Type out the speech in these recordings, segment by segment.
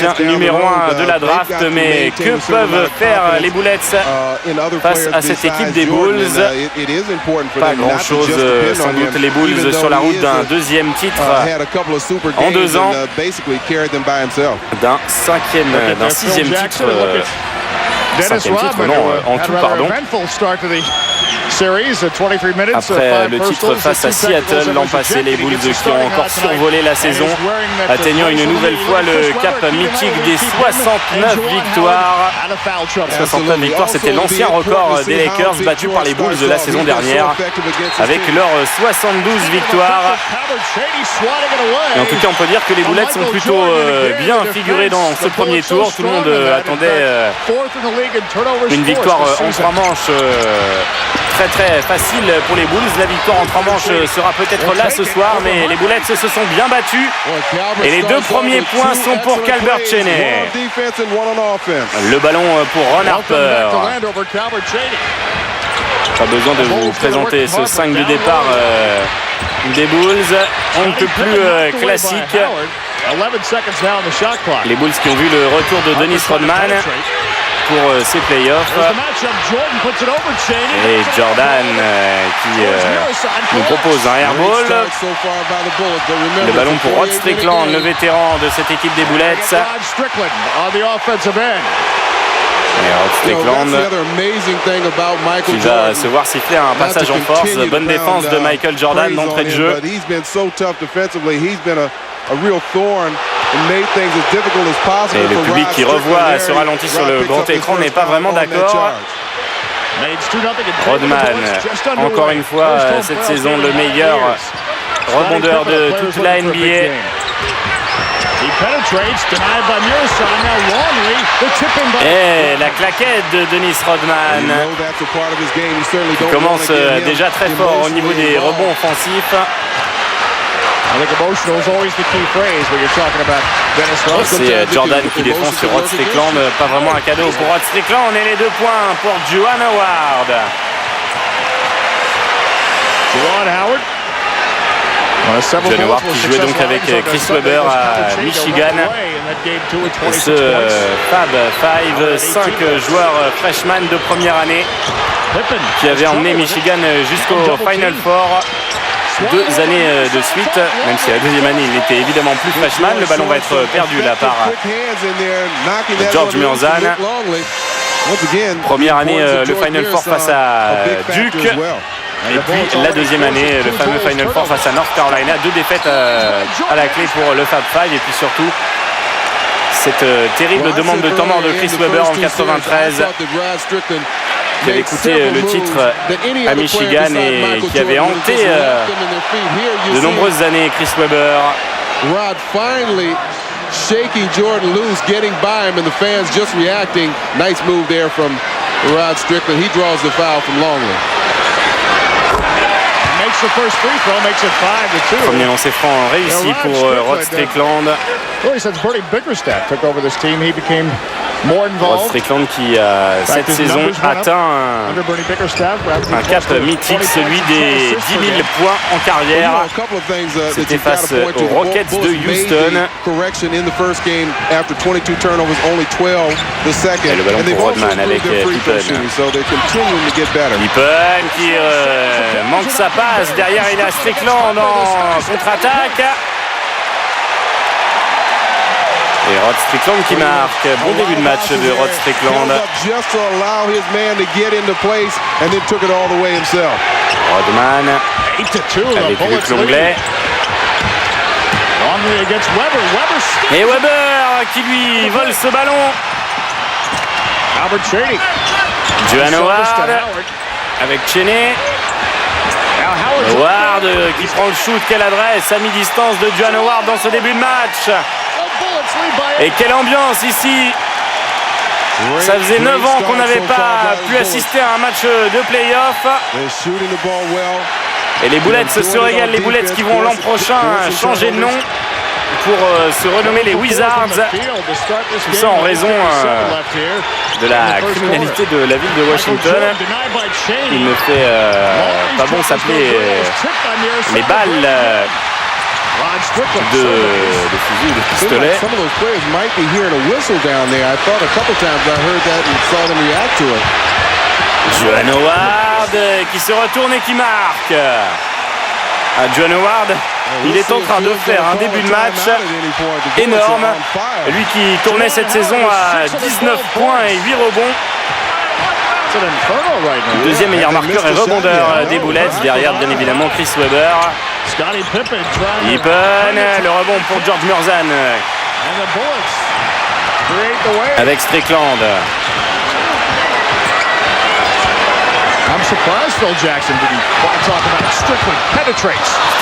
l'ancien numéro 1 de la draft. Mais que peuvent faire les Bullets face à cette équipe des Bulls? Pas grand-chose, sans doute, les Bulls sur la route d'un deuxième titre en 2 ans, d'un sixième titre. Cinquième titre, non, en tout, pardon. Après le titre face à Seattle l'an passé, les Bulls qui ont encore survolé la saison, atteignant une nouvelle fois le cap mythique des 69 victoires. 69 victoires, c'était l'ancien record des Lakers battu par les Bulls de la saison dernière, avec leurs 72 victoires. Et en tout cas, on peut dire que les Bullets sont plutôt bien figurés dans ce premier tour. Tout le monde attendait une victoire en 3 manches très facile pour les Bulls. La victoire en 3 manches sera peut-être là ce soir, mais les Bullets se sont bien battus. Et les 2 premiers points sont pour Calbert Cheaney. Le ballon pour Ron Harper. Pas besoin de vous présenter ce 5 de départ des Bulls. On ne peut plus classique. Les Bulls qui ont vu le retour de Dennis Rodman pour ces playoffs. Et Jordan qui nous propose un airball. Le ballon pour Rod Strickland, le vétéran de cette équipe des Bullets. Et Rod Strickland qui va se voir siffler un passage en force. Bonne défense de Michael Jordan d'entrée de jeu. Et le public qui revoit ce ralenti sur le grand écran n'est pas vraiment d'accord. Rodman, encore une fois cette saison le meilleur rebondeur de toute la NBA. Et la claquette de Dennis Rodman qui commence déjà très fort au niveau des rebonds offensifs. C'est Jordan qui défend sur Rod Strickland. Pas vraiment un cadeau pour Rod Strickland. Et les 2 points pour Juwan Howard. Juwan Howard qui jouait donc avec Chris Webber à Michigan. Et ce Fab Five, 5 joueurs freshman de première année qui avaient emmené Michigan jusqu'au Final Four 2 années de suite, même si la deuxième année il n'était évidemment plus freshman. Le ballon va être perdu là par George Murzan. Première année le Final Four face à Duke. Et puis la deuxième année, le fameux Final Four face à North Carolina. 2 défaites à la clé pour le Fab Five. Et puis surtout cette terrible demande de temps mort de Chris Webber en 93, qui avait coûté le titre à Michigan et qui avait hanté de nombreuses années Chris Webber. Rod finally shaking Jordan loose, getting by him, and the fans just reacting. Nice move there from Rod Strickland. He draws the foul from Longley. Premier lancer franc réussi pour Rod Strickland. Rod Strickland qui cette saison atteint un cap mythique, celui des 10 000 points en carrière. C'était face aux Rockets de Houston. Et le ballon pour Rodman avec Pippen. Pippen qui manque sa passe. Derrière il a Strickland en contre-attaque. Et Rod Strickland qui marque. Bon début de match de Rod Strickland. Rodman avec Luc Longley. Et Webber qui lui vole ce ballon. Juwan Howard avec Cheaney. Howard qui prend le shoot. Quelle adresse à mi-distance de Juwan Howard dans ce début de match. Et quelle ambiance ici. Ça faisait 9 ans qu'on n'avait pas pu assister à un match de play-off. Et les Bullets se régalent. Les Bullets qui vont l'an prochain changer de nom pour se renommer les Wizards. Tout ça en raison de la criminalité de la ville de Washington. Il ne fait pas bon s'appeler les balles de fusil ou de pistolet. Some of those players might be hearing a whistle down there. I thought a couple times I heard that and saw them react to it. Juan Howard qui se retourne et qui marque. Juan Howard, il est en train de faire un début de match énorme. Lui qui tournait cette saison à 19 points et 8 rebonds. Deuxième meilleur marqueur et rebondeur des Bullets. Derrière, bien évidemment, Chris Webber. Pippen, le rebond pour George Murzan. Avec Strickland.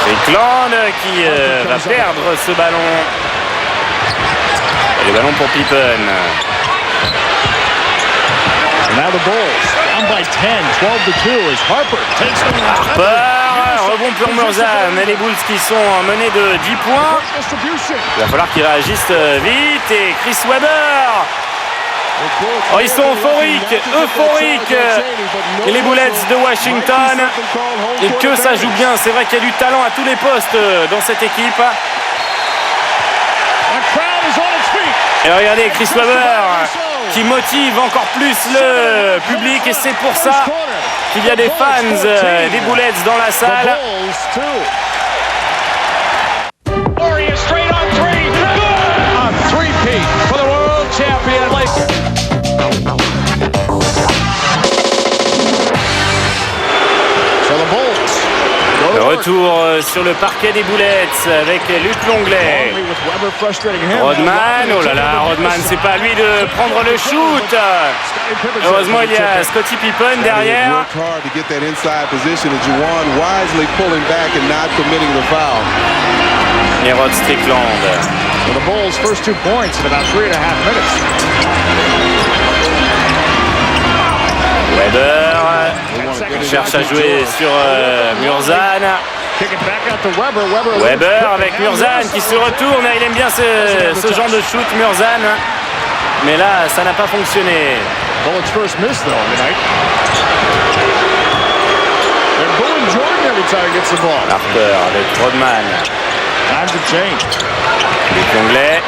Strickland qui va perdre ce ballon. Et le ballon pour Pippen. Now the Bulls down by 10, 12-2 as Harper takes them. Harper, rebond pour Murzan. Et les Bulls qui sont menés de 10 points. Il va falloir qu'ils réagissent vite. Et Chris Webber. Oh, ils sont euphoriques. Et les Bullets de Washington. Et que ça joue bien. C'est vrai qu'il y a du talent à tous les postes dans cette équipe. Et regardez Chris Webber qui motive encore plus le public et c'est pour ça qu'il y a des fans des Bullets dans la salle. Le retour sur le parquet des Bullets avec Luc Longley. Rodman, oh là là, Rodman, c'est pas à lui de prendre le shoot. Heureusement, il y a Scottie Pippen derrière. Et Rod Strickland. Weber cherche à jouer sur Murzan. Weber avec Murzan qui se retourne. Il aime bien ce genre de shoot, Murzan. Mais là, ça n'a pas fonctionné. Harper avec Rodman. Luc Longley.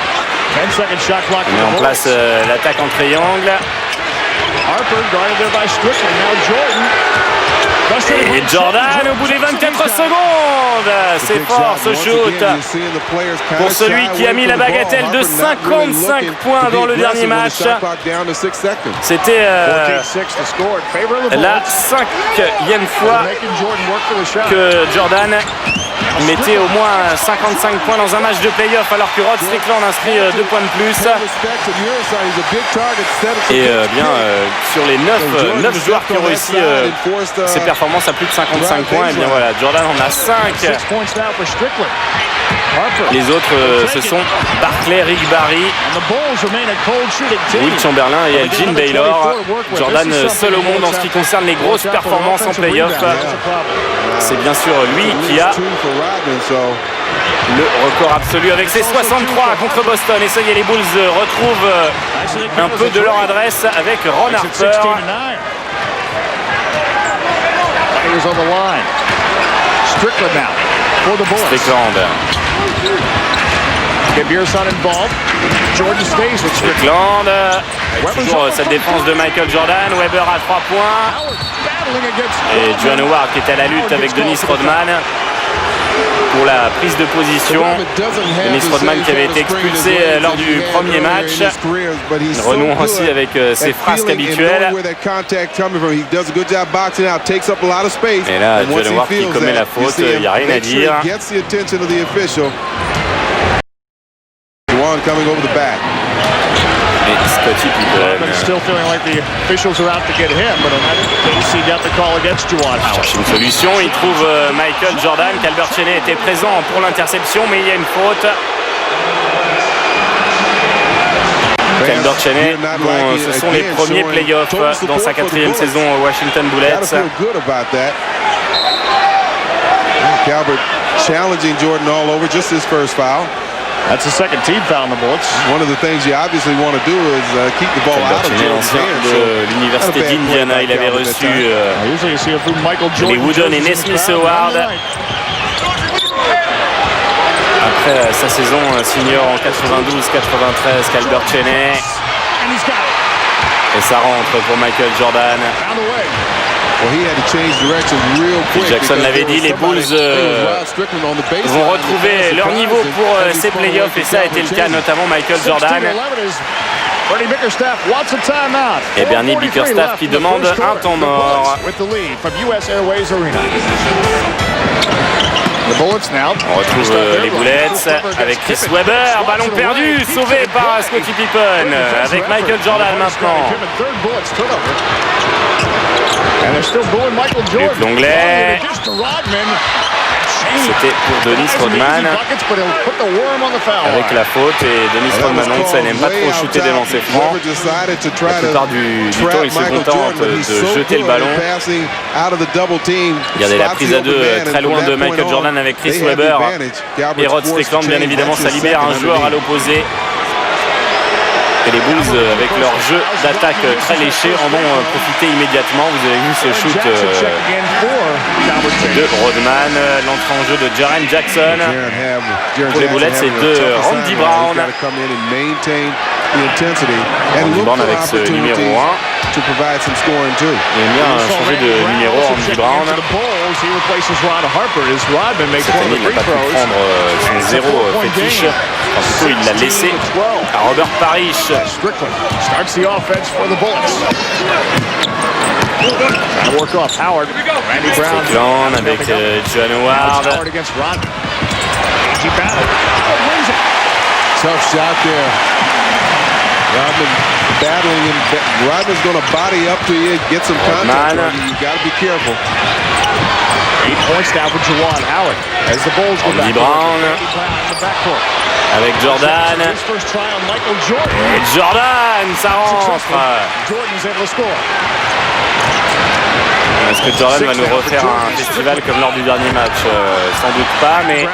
Il met en place l'attaque en triangle. Et Jordan au bout des 24 secondes. C'est fort ce shoot pour celui qui a mis la bagatelle de 55 points dans le dernier match. C'était la 5e fois que Jordan mettait au moins 55 points dans un match de play-off alors que Rod Strickland inscrit 2 points de plus. Et bien sur les 9 joueurs qui ont réussi ces performances à plus de 55 points, et bien voilà, Jordan en a 5. Les autres ce sont Barclay, Rick Barry, Will Chamberlain et Elgin Baylor. Jordan seul au monde en ce qui concerne les grosses performances en play-off. C'est bien sûr lui qui a le record absolu avec ses 63 contre Boston. Et ça y est, les Bulls retrouvent un peu de leur adresse avec Ron Harper. Strickland. Strickland. Toujours cette défense de Michael Jordan. Weber à 3 points. Et Juan Howard qui est à la lutte avec Dennis Rodman pour la prise de position. Dennis Rodman qui avait été expulsé lors du premier match. Renouant aussi avec ses frasques habituelles. Et là, Juan Howard qui commet la faute, il n'y a rien à dire. Et Scottie Pippen cherche une solution, il trouve Michael Jordan. Calbert Cheney était présent pour l'interception, mais il y a une faute. Calbert Cheney, ce sont les premiers playoffs dans sa 4e saison aux Washington Bullets. Calbert challenging Jordan all over, just his first foul. That's the second team foul on the Bullets. One of the things you obviously want to do is keep the ball out of Jordan's hands. De l'université d'Indiana, il avait reçu les Wooden et Nesmith Award. Après sa saison senior en 92-93 qu'Albert Cheney. Et ça rentre pour Michael Jordan. Jackson l'avait dit, les Bulls vont retrouver leur niveau pour ces playoffs et ça a été le cas, notamment Michael Jordan. Et Bernie Bickerstaff qui demande un temps mort. On retrouve les Bullets avec Chris Webber, ballon perdu, sauvé par Scottie Pippen, avec Michael Jordan maintenant. Luc Longley. C'était pour Dennis Rodman avec la faute et Dennis Rodman ça n'aime pas trop shooter des lancers francs. La plupart du temps il se contente de jeter le ballon. Regardez la prise à deux très loin de Michael Jordan avec Chris Webber et Rod Strickland. Bien évidemment ça libère un joueur à l'opposé. Et les Bulls, avec leur jeu d'attaque très léché, en ont profité immédiatement. Vous avez vu ce shoot de Rodman, l'entrée en jeu de Jaren Jackson. Pour les Bullets, c'est de Randy Brown. Randy Brown avec ce numéro 1. Il aime bien changer de numéro, Randy Brown. Cette année, il n'a pas pu prendre son zéro fétiche. Enfin, plutôt, il l'a laissé à Robert Parrish. Strickland avec John Howard. Tough shot there. Rodman battling him. Rodman's going to body up to you, get some contact. You got to be careful. 8 points now for Juwan Howard as the Bulls go back. Brown avec Jordan. Et Jordan, ça rentre. Est-ce que Jordan va nous refaire un festival comme lors du dernier match? Sans doute pas, mais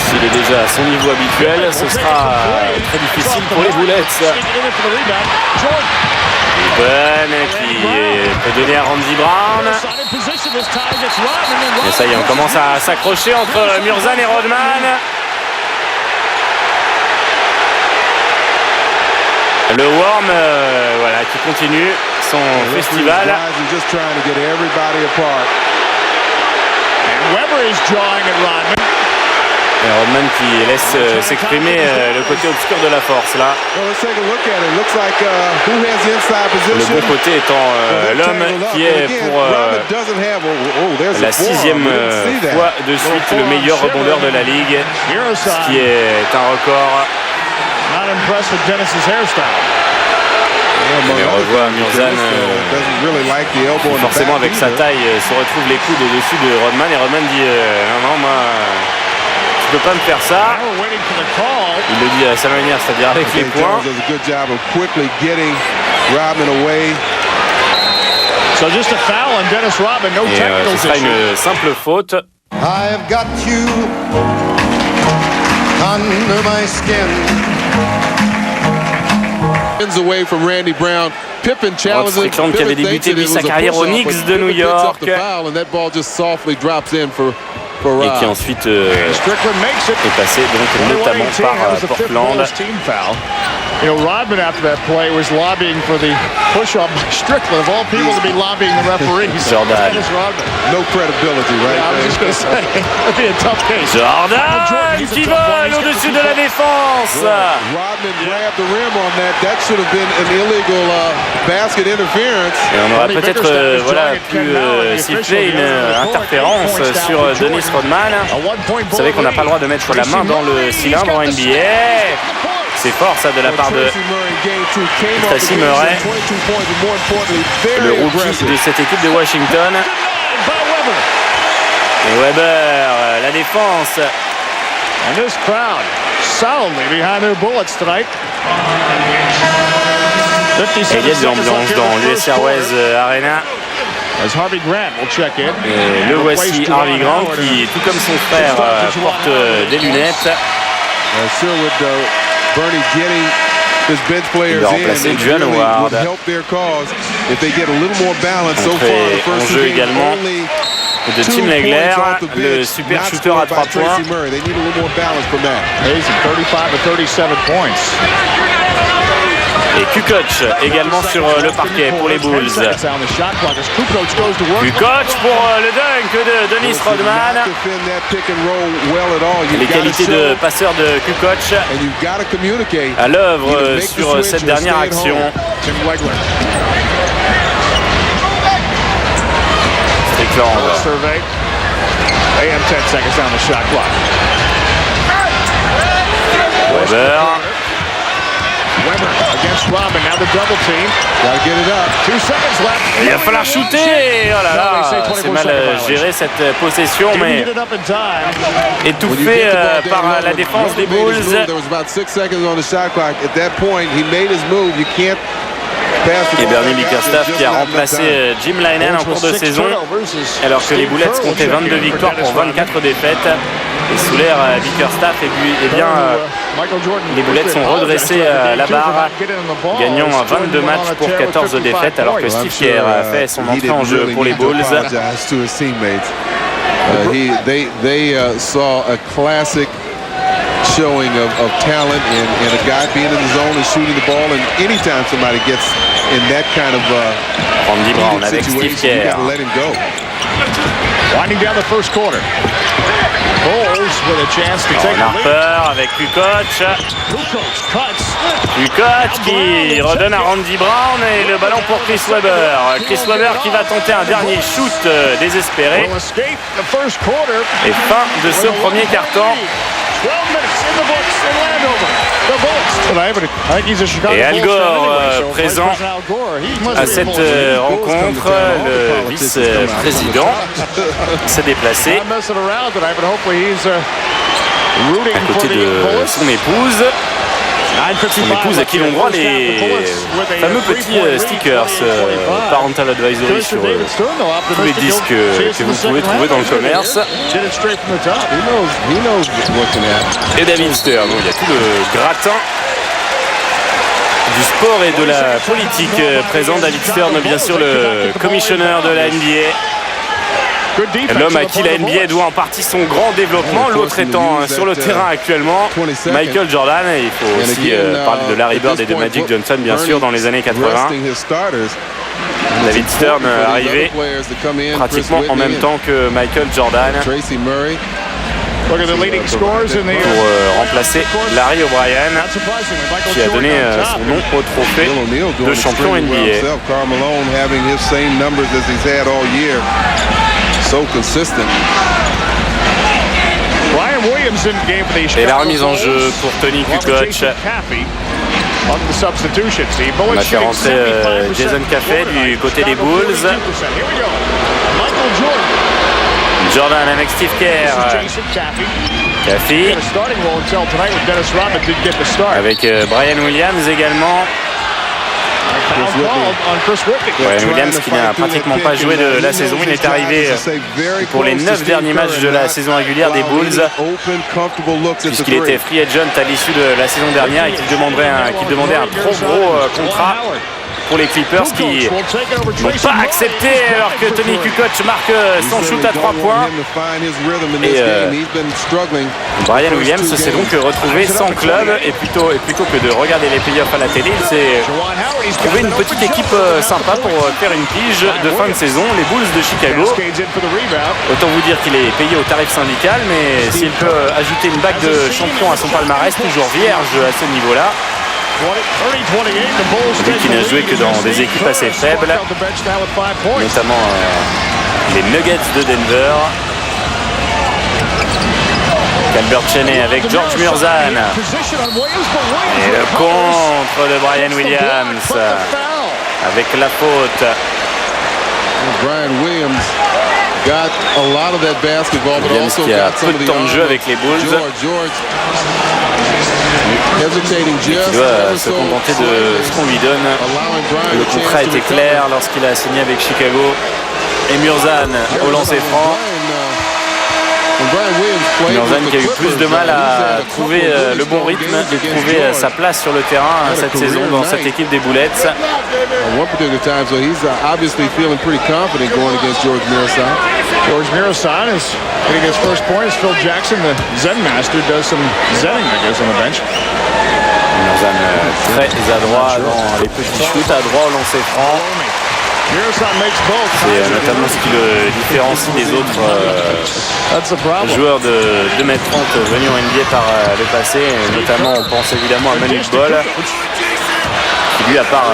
s'il est déjà à son niveau habituel, ce sera très difficile pour les Bullets. Pippen qui peut donner à Randy Brown. Et ça y est, on commence à s'accrocher entre Murzan et Rodman. Le Worm voilà, qui continue son festival. Et Rodman qui laisse s'exprimer le côté obscur de la force là. Le bon côté étant l'homme qui est pour la 6e fois de suite le meilleur rebondeur de la ligue, ce qui est un record. Et on revoit Murzan forcément avec sa taille se retrouve les coudes au-dessus de Rodman et Rodman dit non moi tu peux pas me faire ça. Il le dit à sa manière, c'est-à-dire avec les poings. Et ce sera une simple faute. I've got you under my skin. Away from Randy Brown. Pippen challenges Strickland qui avait débuté lui sa carrière aux Knicks de New York et qui ensuite est passé donc notamment par Portland. Rodman after that play was lobbying for the push-up by Strickland. Of all people to be lobbying the referees. Jordan. No credibility, right? Yeah, I was just going to say, it'd be a tough case. Jordan qui vole au-dessus de la défense. Rodman grabbed the rim on that. That should have been an illegal basket interference. Et on aura peut-être pu siffler une interférence sur Dennis Rodman. Vous savez qu'on n'a pas le droit de mettre la main dans le cylindre en NBA. C'est fort ça de la part de Tracy Murray, le rookie de cette équipe de Washington. Et Webber, la défense. And this crowd solidly behind their Bullets tonight. Et il y a de l'ambiance dans l'US Airways Arena. As Harvey Grant will check in. Et le voici Harvey Grant qui, tout comme son frère, porte des lunettes. Il va remplacer John Howard. Entrée en jeu également de Tim Legler, le super shooter à 3 points. Et Kukoc également sur le parquet pour les Bulls. Kukoc pour le dunk de Dennis Rodman. Les qualités de passeur de Kukoc à l'œuvre sur cette dernière action. Strickland. Weber. Il va falloir shooter. Oh là là, c'est mal géré cette possession, mais étouffé par la défense des Bulls. Et Bernie Bickerstaff qui a remplacé Jim Lynam en cours de saison, alors que les Bullets comptaient 22 victoires pour 24 défaites. Et sous l'ère Bickerstaff, les Bullets sont redressés la barre, gagnant 22 matchs pour 14 défaites, alors que Steve Kerr a fait son entrée en jeu pour les Bulls. They saw a classic showing of talent and a guy being in the zone and shooting the ball, and anytime somebody gets in that kind of Randy Brown avec Steve Kerr. Winding down the first quarter. Bulls with a chance to take Harper avec Kukoc. Kukoc qui redonne à Randy Brown et le ballon pour Chris Webber. Chris Webber qui va tenter un dernier shoot désespéré. Et fin de ce premier quart-temps. Et Al Gore présent à cette rencontre, le vice-président s'est déplacé à côté de son épouse. Son épouse à qui l'on voit les fameux petits stickers Parental Advisory sur tous les disques que vous pouvez trouver dans le commerce. Et David Stern, il y a tout le gratin du sport et de la politique présent. David Stern, bien sûr, le commissionneur de la NBA. L'homme à qui la NBA doit en partie son grand développement, l'autre étant sur le terrain actuellement, Michael Jordan. Et il faut aussi parler de Larry Bird et de Magic Johnson, bien sûr, dans les années 80. David Stern arrivé pratiquement en même temps que Michael Jordan pour remplacer Larry O'Brien, qui a donné son nom au trophée de champion NBA. So consistent. Et la remise en jeu pour Tony Kukoc. On a fait rentrer Jason Caffey du côté des Bulls. Jordan avec Steve Kerr. Caffey avec Brian Williams également. Brian Williams qui n'a pratiquement pas joué de la saison. Il est arrivé pour les 9 derniers matchs de la saison régulière des Bulls, puisqu'il était free agent à l'issue de la saison dernière et qu'il demandait un trop gros contrat pour les Clippers, qui n'ont pas accepté, alors que Tony Kukoc marque son shoot à 3 points. Et Brian Williams s'est donc retrouvé sans club, et plutôt que de regarder les playoffs à la télé, il s'est trouvé une petite équipe sympa pour faire une pige de fin de saison, les Bulls de Chicago. Autant vous dire qu'il est payé au tarif syndical, mais s'il peut ajouter une bague de champion à son palmarès, toujours vierge à ce niveau-là. Lui qui n'a joué que dans des équipes assez faibles, notamment les Nuggets de Denver. Calbert Cheney avec George Murzan. Et le contre de Brian Williams avec la faute. Brian Williams qui a peu de temps de jeu avec les Bulls, qui doit se contenter de ce qu'on lui donne. Le contrat était clair lorsqu'il a signé avec Chicago. Et Murzan au lancer franc. Murzan qui a eu plus de mal à trouver le bon rythme et trouver sa place sur le terrain cette saison dans cette équipe des Bullets. One particular time, so he's obviously feeling pretty confident going against George Muresan. George Muresan is getting his first point as Phil Jackson, the Zen master, does some zenning, I guess, on the bench. Murzan très adroit dans les petits shoots, adroit au lancer franc. C'est notamment ce qui le différencie des autres joueurs de 2m30 venus en NBA par le passé. Et notamment, on pense évidemment à Manute Bol, qui lui, à part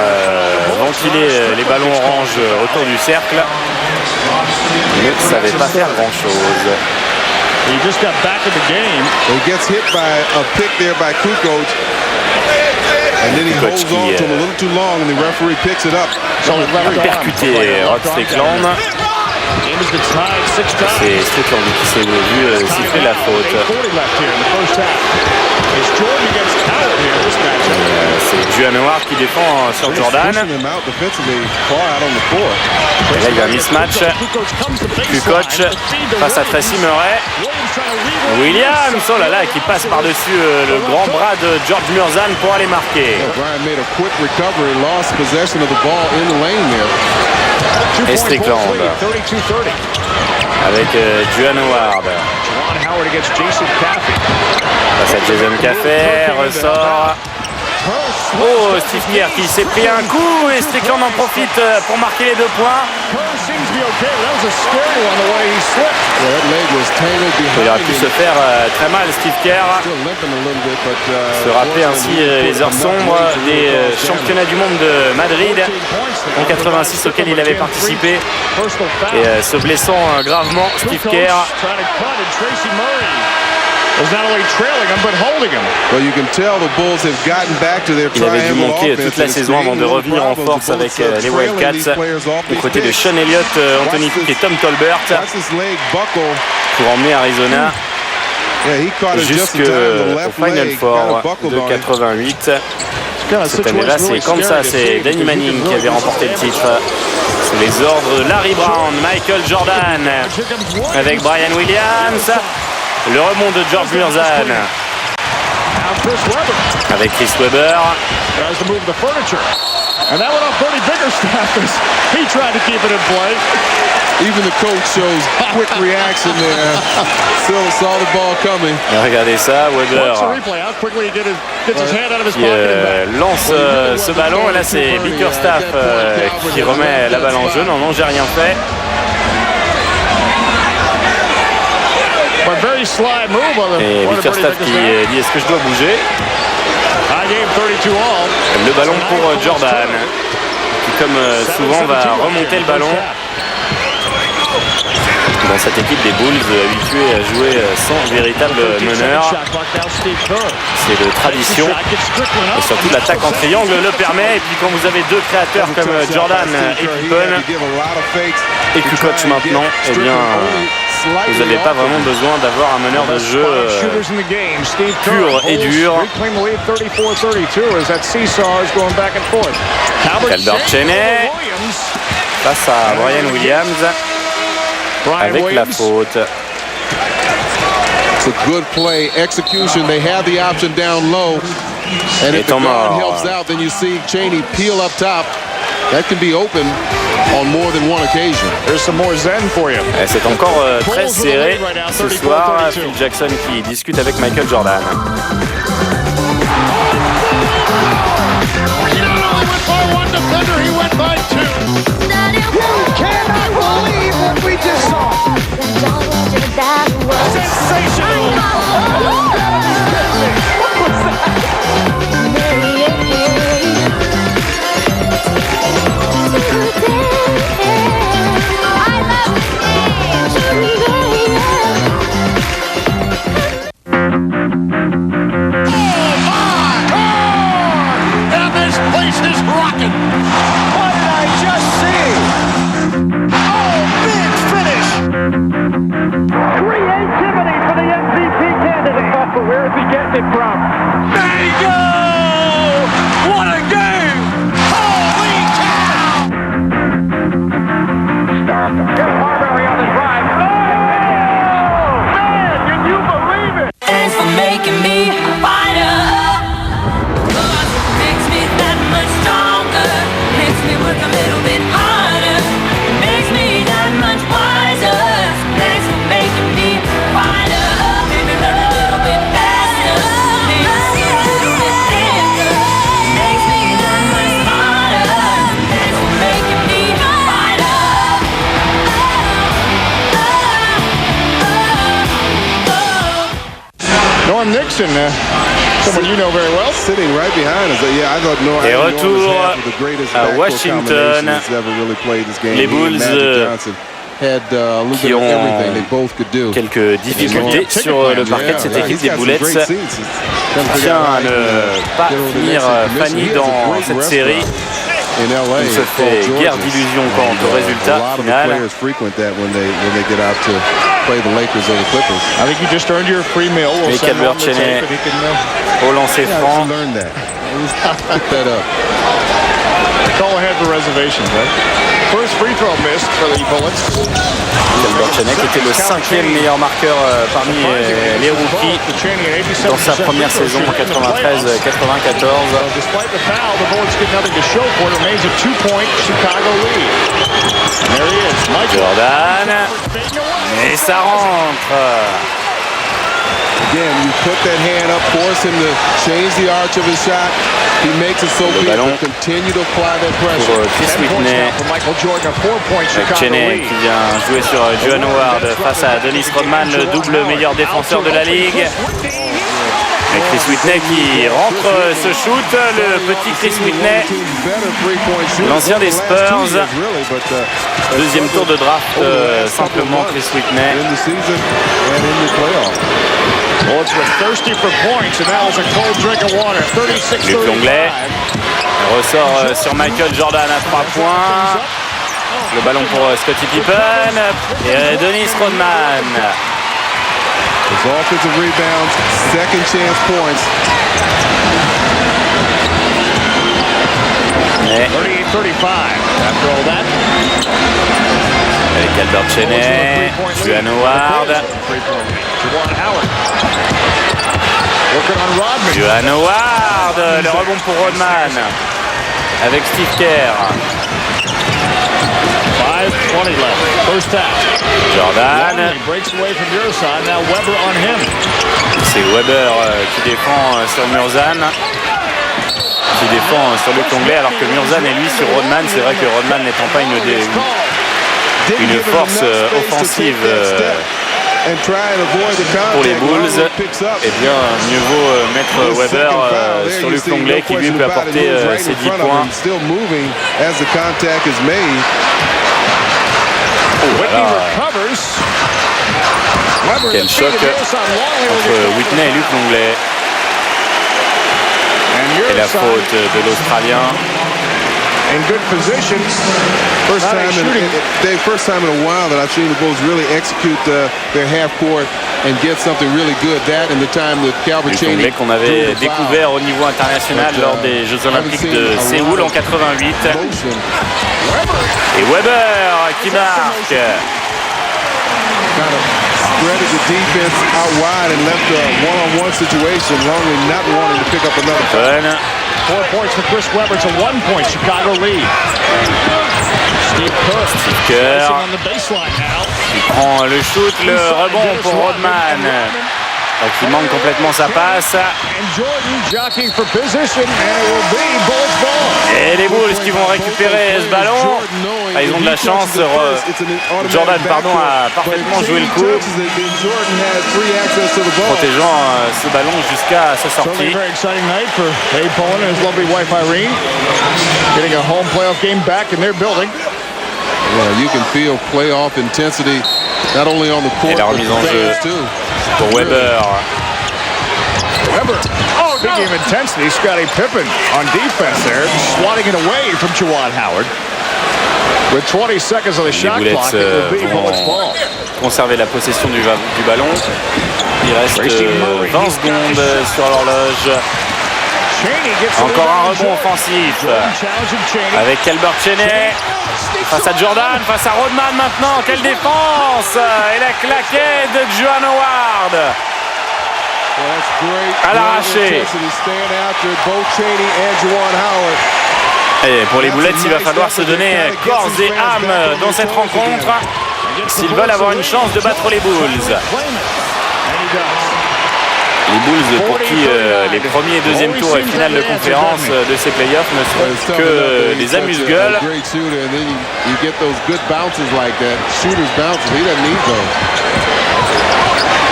ventiler les ballons orange autour du cercle, ne savait pas faire grand-chose. He just got back in the game. He gets hit by a pick there by Kukoc. And then he holds on to him a little too long and the referee picks it up. Percuté Rod Strickland. C'est Strickland qui s'est vu siffler la faute. C'est Juan Howard qui défend sur Jordan. Et là il y a un mismatch. Kukoc face à Tracy Murray. Williams, oh là là, qui passe par-dessus le grand bras de George Murzan pour aller marquer. Et Strickland avec Juan Howard. Face à Jason Caffey, ressort. Oh, Steve Kerr qui s'est pris un coup et Strickland en profite pour marquer les 2 points. Il aurait pu se faire très mal, Steve Kerr. Se rappeler ainsi les heures sombres des championnats du monde de Madrid en 86 auxquels il avait participé. Et se blessant gravement, Steve Kerr. Il avait dû manquer toute la saison avant de revenir en force avec les Wildcats aux côtés de Sean Elliott, Anthony Cook et Tom Tolbert pour emmener Arizona jusqu'au Final Four de 88. Cette année-là, c'est Kansas et Danny Manning qui avaient remporté le titre sous les ordres de Larry Brown, Michael Jordan avec Brian Williams. Le rebond de George Murzan avec Chris Webber. Even the coach shows quick reaction there. Still saw the ball coming. Et regardez ça, Webber qui lance ce ballon. Et là, c'est Bickerstaff qui remet la balle en jeu. Non, j'ai rien fait. Et Bickerstaff qui dit est-ce que je dois bouger. Le ballon pour Jordan qui comme souvent va remonter le ballon dans cette équipe des Bulls habituée à jouer sans véritable meneur. C'est de tradition et surtout l'attaque en triangle le permet. Et puis quand vous avez 2 créateurs comme Jordan et Pippen et Kukoc maintenant, eh bien vous n'avez pas vraiment besoin d'avoir un meneur de jeu pur et dur. Albert Cheney face à Brian Williams avec la faute. It's a good play execution. They have the option down low, and if the guard helps out, then you see Cheney peel up top. That can be open on more than one occasion. There's some more zen for you. C'est encore très serré ce soir. Phil Jackson qui discute avec Michael Jordan. John Nixon, someone you know very well. Sitting right behind us. Yeah, I thought Et retour à Washington. Les Bulls qui ont quelques difficultés sur le parquet de cette équipe des Bullets qui tient à ne pas finir Fanny dans cette série. Il se fait guère d'illusions quant au résultat final. Et Calbert Cheney au lancer franc. Call ahead for reservations, right? First free throw missed for the Bullets. Calbert Cheney qui était le 5e meilleur marqueur parmi les rookies dans sa première saison en 93-94. Despite the foul, the Bullets get nothing to show for it. Remains a 2-point Chicago lead. And there he is, Michael Jordan. Et ça rentre. Again, you put that hand up, force him to change the arch of his shot. He makes it so clear to continue to apply that pressure. Pour Chris Whitney, avec Cheney qui vient jouer sur Juwan Howard face à Dennis Rodman, le double meilleur défenseur de la ligue. Et Chris Whitney qui rentre ce shoot, le petit Chris Whitney, l'ancien des Spurs. Deuxième tour de draft, simplement Chris Whitney. Luc Longley ressort sur Michael Jordan à 3 points. Le ballon pour Scottie Pippen et Dennis Rodman. His offensive rebounds, second chance points. 38-35 after all that. Avec Calbert Cheney, Juwan Howard. Juwan Howard, le rebond pour Rodman avec Steve Kerr. 5:20 left, first half. Jordan. C'est Weber qui défend sur Murzan. Qui défend sur Luc Longley alors que Murzan est lui sur Rodman. C'est vrai que Rodman n'étant pas une force offensive pour les Bulls, eh bien mieux vaut mettre Weber sur Luc Longley qui lui peut apporter ses 10 points. Quel choc entre Whitney et Luc Longley. Et la faute de l'Australien. In good positions. First time in a while that I've seen the Bulls really execute their half court and get something really good. That and the time that Calbert Cheney qu'on avait découvert au niveau international lors des Jeux Olympiques de Séoul en 88. Et Weber qui marque. Spreaded the defense out wide and left a one-on-one situation. Longley not wanting to pick up another. 4 points for Chris Weber. It's a 1-point Chicago lead. Steve Kerr on the baseline now. Il prend le shoot, le rebond pour Rodman. Qui manque complètement sa passe. Et les Bulls qui vont récupérer ce ballon. Ah, ils ont de la chance. Jordan a parfaitement joué le coup, protégeant ce ballon jusqu'à sa sortie. You can feel playoff intensity not only on the court, et la remise en jeu pour Weber. Speaking of intensity, Scottie Pippen on defense there, swatting it away from Juwan Howard. With 20 seconds on the shot clock, it will be Bullets ball. Conserver la possession du ballon. Il reste 20 secondes sur l'horloge. Encore un rebond offensif avec Calbert Cheney face à Jordan, face à Rodman maintenant. Quelle défense! Et la claquette de Juwan Howard à l'arraché. Et pour les Bullets, il va falloir se donner corps et âme dans cette rencontre s'ils veulent avoir une chance de battre les Bulls. Les Bulls pour qui les premiers et deuxième tours et finale de conférence de ces playoffs ne sont que des amuse-gueules.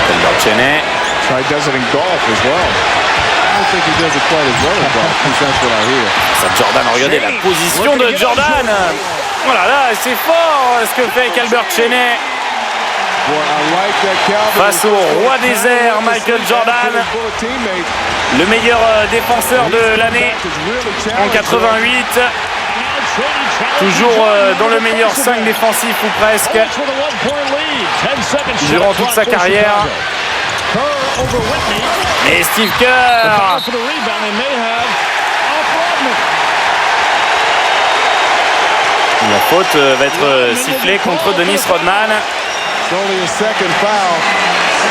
Calbert Cheney So he does it in golf as well. I don't think he does it quite as well as golf. That's what I hear. Ça, Jordan, regardez la position de Jordan. Oh là là, c'est fort ce que fait Albert Cheney. Face au roi des airs, Michael Jordan, le meilleur défenseur de l'année en 88, toujours dans le meilleur 5 défensif ou presque durant toute sa carrière. Et Steve Kerr, la faute va être sifflée contre Dennis Rodman. It's only a second foul.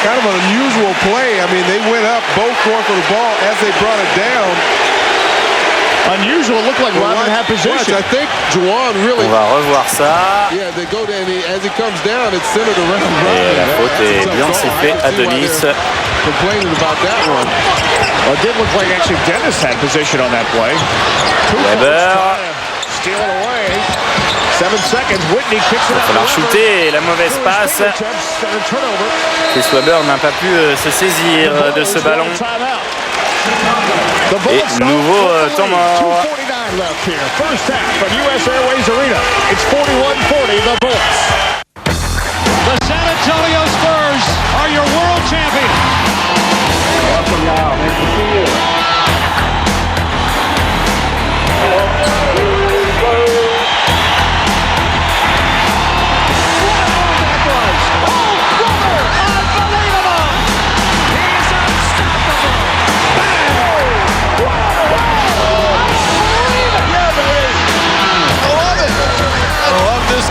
Kind of an unusual play. I mean, they went up, both going for the ball as they brought it down. Unusual, looked like Rodman had position. I think Juwan really. On va revoir ça. Yeah, they go down. As he comes down, it's centered around Rodman. Et la faute est bien sifflée à Dennis. Complaining about that one. Well, it did look like actually Dennis had position on that play. Weber. Steal it away. 7 seconds. Whitney kicks it out. Il va falloir shooter, la mauvaise passe. Chris Weber n'a pas pu se saisir de ce ballon. Et nouveau temps mort. First half of US Airways Arena. It's 41-40 the Bulls. The San Antonio Spurs are your world champions. Welcome y'all. Nice to see you.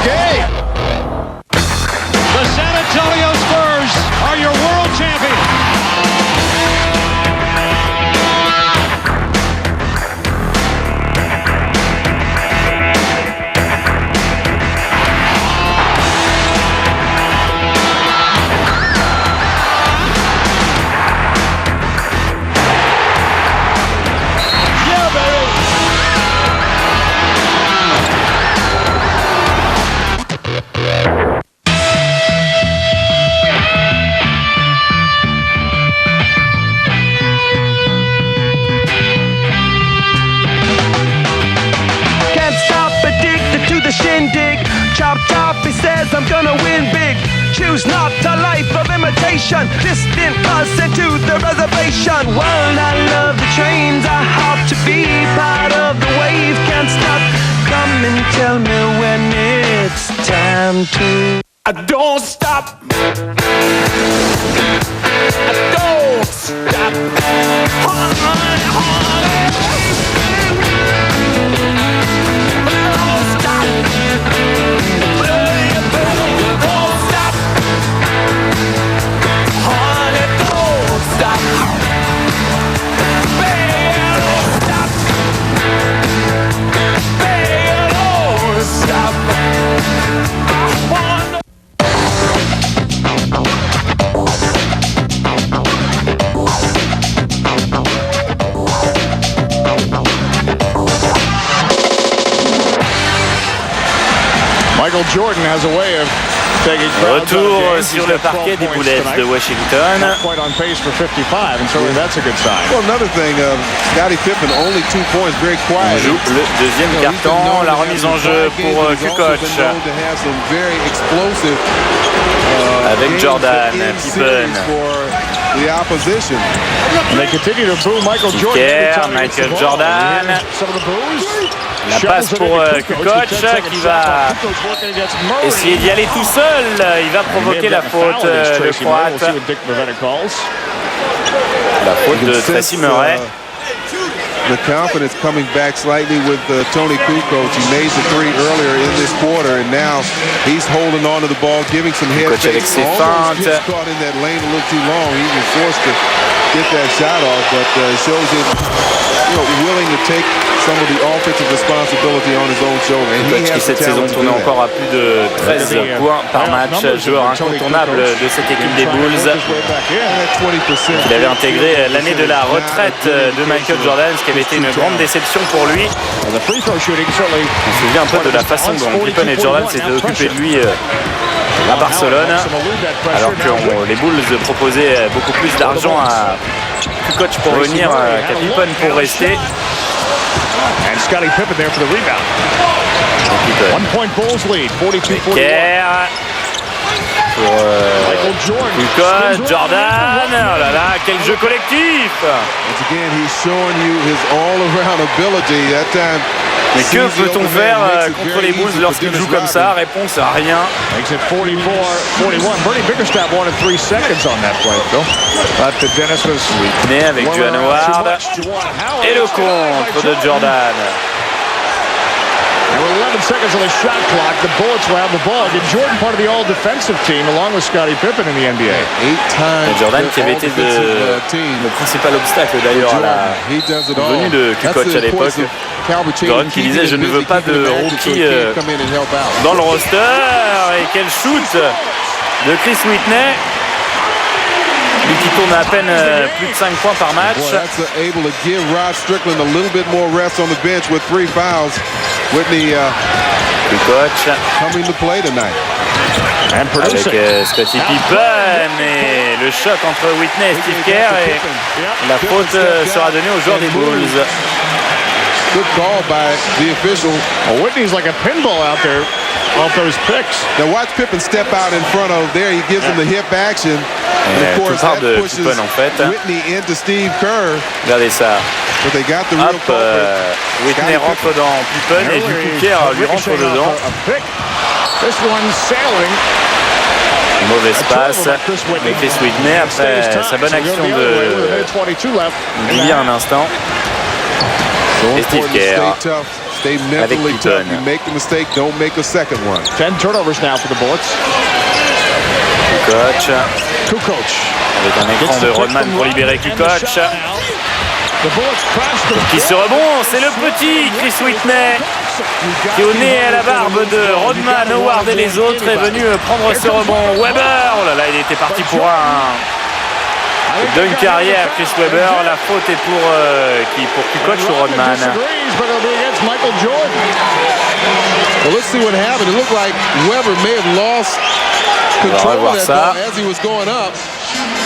Game. The San Antonio Spurs are your world champions. I'm gonna win big. Choose not a life of imitation. Distant us into the reservation. World, I love the trains. I hope to be part of the wave. Can't stop. Come and tell me when it's time to. I don't stop. I don't stop. Michael Jordan has a way of taking crowds out of Retour games. sur le parquet des Bullets de Washington. Not quite on pace for 55, and certainly that's a good sign. Well, another thing, Scottie Pippen, only 2 points, very On quiet. joue le deuxième carton, la remise en jeu pour Kukoc. Avec Jordan, Pippen. The opposition. And they continue to boo Michael Jordan. Kerr, Michael Jordan. Some of the boos. La passe pour Kukoc qui va essayer d'y aller tout seul. Il va provoquer la faute, le croate. La faute de Tracy Murray. The confidence coming back slightly with Toni Kukoc. He made the 3 earlier in this quarter, and now he's holding on to the ball, giving some head Kukoc avec fakes. ses Almost feintes. gets caught in that lane a little too long. He was forced to get that shot off, but shows it. willing to take some of the offensive responsibility on his own shoulder. And he qui has the cette saison talent to tournait do that. encore à plus de 13 points par match, joueur incontournable de cette équipe des Bulls. Il avait intégré l'année de la retraite de Michael Jordan, ce qui avait été une grande déception pour lui. On se souvient un peu de la façon dont Pippen et Jordan s'étaient occupés de lui à Barcelone, alors que les Bulls proposaient beaucoup plus d'argent à Kukoc pour venir qu'à Pippen pour rester. And Scottie Pippen there for the rebound. 1 point Bulls lead, 42-41. Pour Kukoc, Jordan, oh là là, quel jeu collectif! Once again, he's showing you his all-around ability. That time. Mais que peut-on faire contre les Bulls lorsqu'ils jouent comme ça? Réponse à rien. Makes it 44-41. Bernie Bickerstaff wanted 3 seconds on that play, Phil. But Dennis was Whitney avec Juwan Howard. Et le contre de Jordan. And with 11 seconds on the shot clock, the Bullets will have the ball. And Jordan, part of the all-defensive team, along with Scottie Pippen in the NBA. Et Jordan qui avait été le principal obstacle d'ailleurs à la venue de Kukoc à l'époque. Jordan qui disait je ne veux pas de rookie dans le roster. Et quel shoot de Chris Whitney. Lui qui tourne à peine plus de 5 points par match. Able to give Rod Strickland a little bit more rest on the bench with 3 fouls. Whitney coming to play tonight. Avec Scottie Pippen et le choc entre Whitney et Steve Kerr et la faute sera donnée aux joueurs des Bulls. Good call by the official. Well, Whitney's like a pinball out there off those picks. Now watch Pippen step out in front of there. He gives him the hip action. And of course that pushes Pippen, en fait. Whitney into Steve Kerr. Regardez ça. But they got the real Whitney rentre dans Pippen et du coup Kerr lui rentre dedans. This one's sailing. Mauvaise passe, mais Chris Whitney après sa bonne action d'il y a un instant. Et Steve Kerr avec Pippen. You make the mistake, don't make a second one. 10 turnovers now for the Bullets. Kukoc avec un écran de Rodman pour libérer Kukoc. Qui se rebond, c'est le petit Chris Whitney qui au nez à la barbe de Rodman, Howard et les autres est venu prendre ce rebond. Weber, oh là là, il était parti pour un dunk carrière. Chris Weber, la faute est pour Kukoc ou Rodman. Well, let's see what happened. It looked like Weber may have lost control of that ball as he was going up.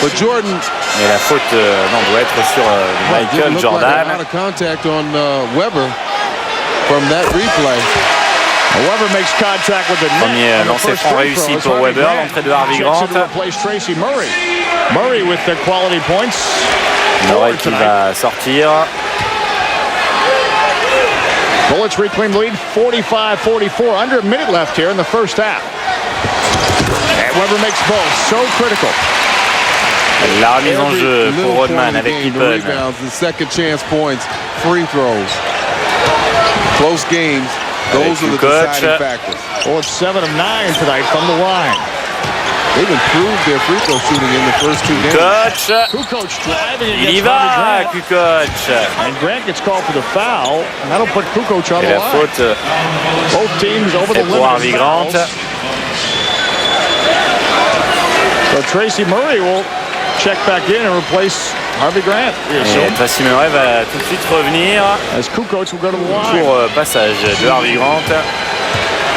But Jordan. Mais la faute doit être sur Michael Jordan. Out of contact on Weber from that replay. Weber makes contact with the net. Premier lancer franc réussi pour Weber, l'entrée de Harvey Grant. Tracy Murray. Murray with the quality points. Murray qui va sortir. Bullets reclaim the lead 45-44. Under a minute left here in the first half. And Weber makes both so critical. La remise en jeu pour Rodman avec Pippen. Second chance points, free throws. Close games. Those are the deciding factors. Well, it's 7 of 9 tonight from the line. They've improved their free throw shooting in the first 2 games. Kukoc driving Il y va, Kukoc. And Grant gets called for the foul, and that'll put Kukoc on the line. Et la faute Both teams over the pour Harvey Grant. So Tracy Murray will check back in and replace Harvey Grant. Et Tracy Murray va tout de suite revenir As Kukoc will go to the line. pour passage de Harvey Grant.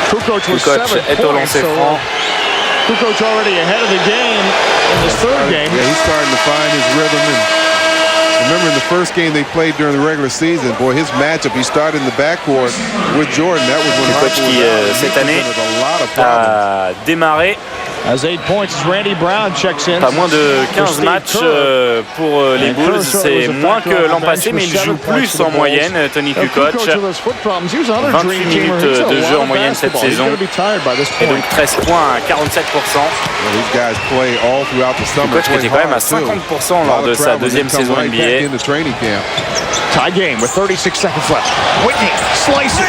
Kukoc est au lancer franc. Kukoc already ahead of the game in his third game. Yeah, he's starting to find his rhythm. And remember, in the first game they played during the regular season, boy, his matchup, he started in the backcourt with Jordan. That was when Kukoc qui cette année a démarré. As 8 points as Randy Brown checks in. Pas moins de 15 matchs pour les Bulls, c'est moins que l'an passé, mais il joue plus en moyenne, Tony Kukoc. 28 minutes de jeu en moyenne cette saison, et donc 13 points à 47%. Kukoc qui était quand même à 50% lors de sa deuxième saison NBA. Tie game with 36 seconds left. Whitney slices.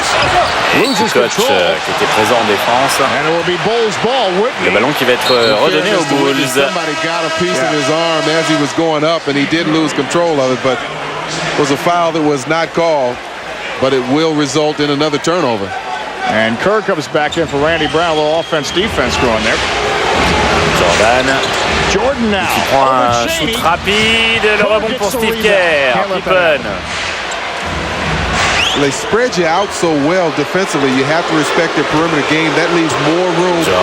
Kukoc qui était présent en défense. And it will be Bulls ball. Whitney. Le ballon qui va être redonné aux Bulls. Somebody got a piece of his arm as he was going up, and he did lose control of it, but was a foul that was not called, but it will result in another turnover. And Kerr comes back in for Randy Brown. A little offense-defense going there. Jordan now. Qui prend un shoot rapide. Le rebond pour Steve Kerr. Pippen. They spread you out so well defensively. You have to respect their perimeter game. That leaves more room for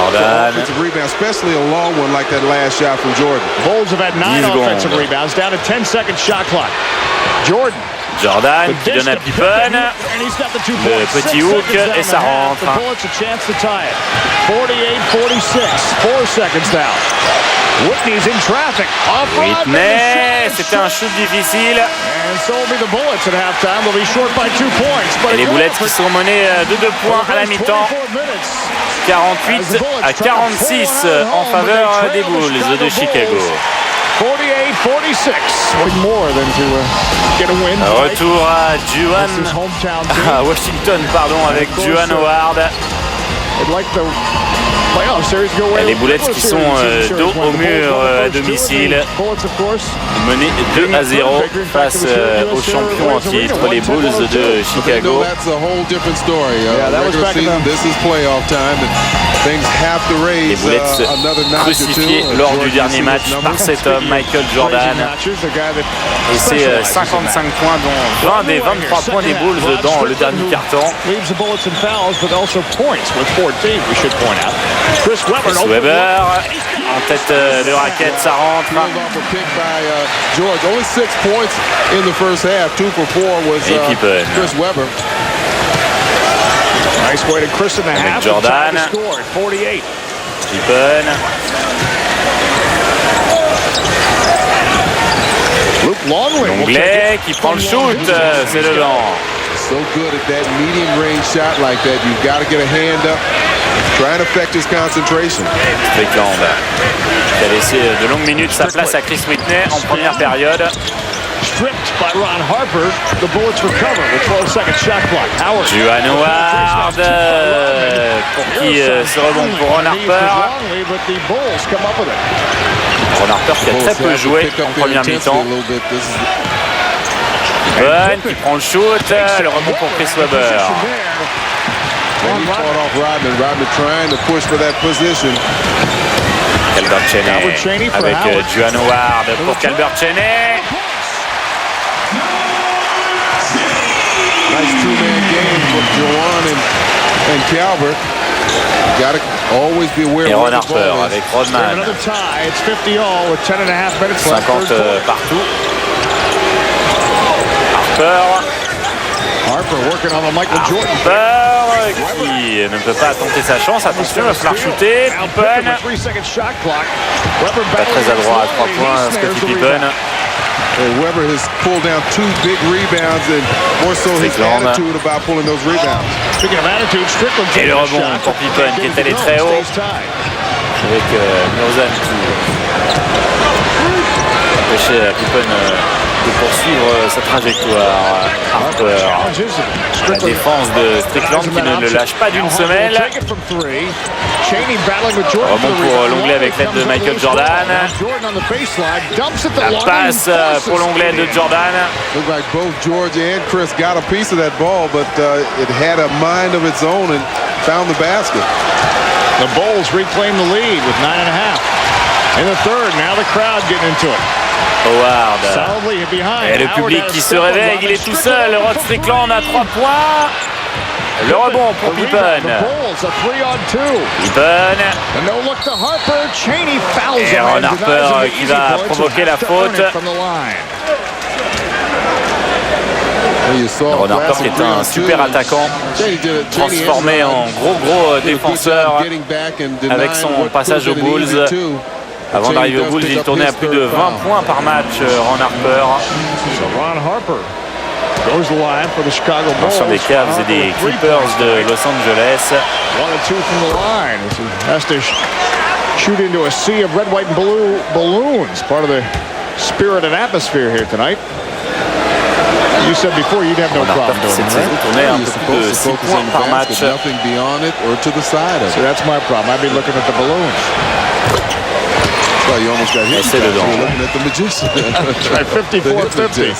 offensive rebounds, especially a long one like that last shot from Jordan. Bulls have had 9 offensive rebounds, down to 10-second shot clock. Jordan qui donne à Pippen. Le petit hook et ça rentre. 48-46. 4 seconds now. Whitney's in traffic. Whitney, c'était un shoot difficile. Et les Bullets qui sont menés de 2 points à la mi-temps. 48-46 en faveur des Bulls de Chicago. 48-46. Retour à Washington, avec Juwan Howard. Les Bullets qui sont dos au mur à domicile, menés 2-0 face aux champions en titre, les Bulls de Chicago. Les Bullets crucifiés lors du dernier match par cet homme, Michael Jordan. Et c'est 55 points, dont 20 des 23 points des Bulls dans le dernier quart-temps. Chris Webber en tête de raquette, ça rentre. Et Pippen. Avec Jordan. Pippen. Longley qui prend le shoot, c'est dedans. So good at that medium range shot like that. You've got to get a hand up, try and affect his concentration. Strickland qui a laissé de longues minutes sa place à Chris Whitney en première période. Stripped by Ron Harper. The Bullets recover with 12-second shot clock. Howard. Juwan Howard pour qui ce rebond pour Ron Harper. Ron Harper qui a très peu joué en première mi-temps. Pippen qui prend le shoot, le rebond pour Chris Webber. Calbert Cheney avec Juwan Howard pour Calbert Cheney. Nice two-man game from Juwan and Calbert. Et Ron Harper avec Rodman. 50 partout. Harper qui ne peut pas tenter sa chance. Attention, il va falloir shooter. Pippen. Pas très adroit à 3 points, Scottie Pippen. Webber has pulled down 2 big rebounds and more so his attitude about pulling those rebounds. Et le rebond pour Pippen qui est allé très haut avec Murzan qui empêchait Pippen de poursuivre sa trajectoire. Harper, la défense de Strickland qui ne le lâche pas d'une semelle. Rebond pour l'onglet avec l'aide de Michael Jordan. La passe pour l'onglet de Jordan. Looked like both George and Chris got a piece of that ball, but it had a mind of its own and found the basket. The Bulls reclaim the lead with 9.5. In the third, now the crowd getting into it. Howard. Et le public qui se réveille, il est tout seul. Rod Strickland à 3 points. Le rebond pour Pippen. Pippen. Et Ron Harper qui va provoquer la faute. Ron Harper qui est un super attaquant, transformé en gros défenseur avec son passage aux Bulls. Avant d'arriver aux Bulls, il tournait à plus de 20 points par match, Ron Harper. Ancien des Cavs et des Clippers de Los Angeles. Shoot into a sea of red, white, and blue balloons. Part of the spirit and atmosphere here tonight. You said before you'd have no problem doing that. Cette saison tournait un peu plus de 6 points par match. So that's my problem. I'd be looking at the balloons. Well, you almost got hit. C'est dedans. Looking at the magician. At 54-50.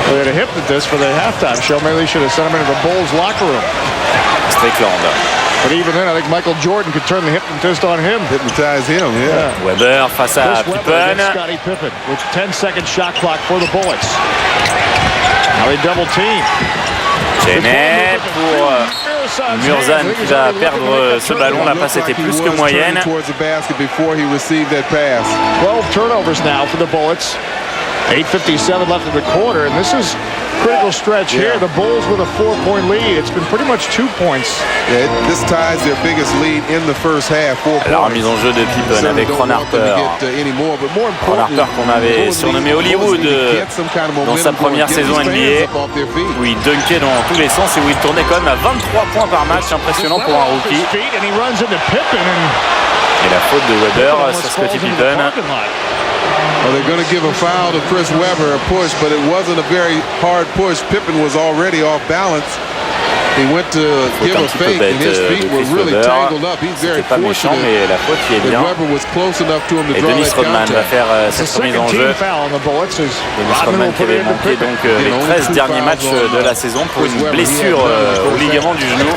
They had a hypnotist for the halftime show. Maybe they should have sent him into the Bulls locker room. Strickland. But even then, I think Michael Jordan could turn the hypnotist on him. Hypnotize him, yeah. Weber face à Chris Webber Pippen. against Scottie Pippen with 10-second shot clock for the Bullets. Now they double team. Chenet pour Murzan qui va perdre ce ballon. La passe était plus que moyenne. 12 turnovers now for the Bullets. 8:57 left in the quarter, and this is critical stretch here. The Bulls with a 4-point lead. It's been pretty much 2 points. Yeah, this ties their biggest lead in the first half. 4 La remise en jeu de Pippen avec Ron Harper. Ron Harper qu'on avait surnommé Hollywood dans sa première saison NBA, où il dunkait dans tous les sens et où il tournait quand même à 23 points par match, impressionnant pour un rookie. Et la faute de Weber sur Scottie Pippen. Well, they're going to give a foul to Chris Webber, a push, but it wasn't a very hard push. Pippen was already off balance. He went to give a fake, and his feet were really tangled up. He's very fortunate that Webber was close enough to him to draw Dennis that Rodman va faire cette remise en jeu. Dennis Rodman qui avait manqué donc les 13 derniers matchs de la saison pour une blessure au ligament du genou.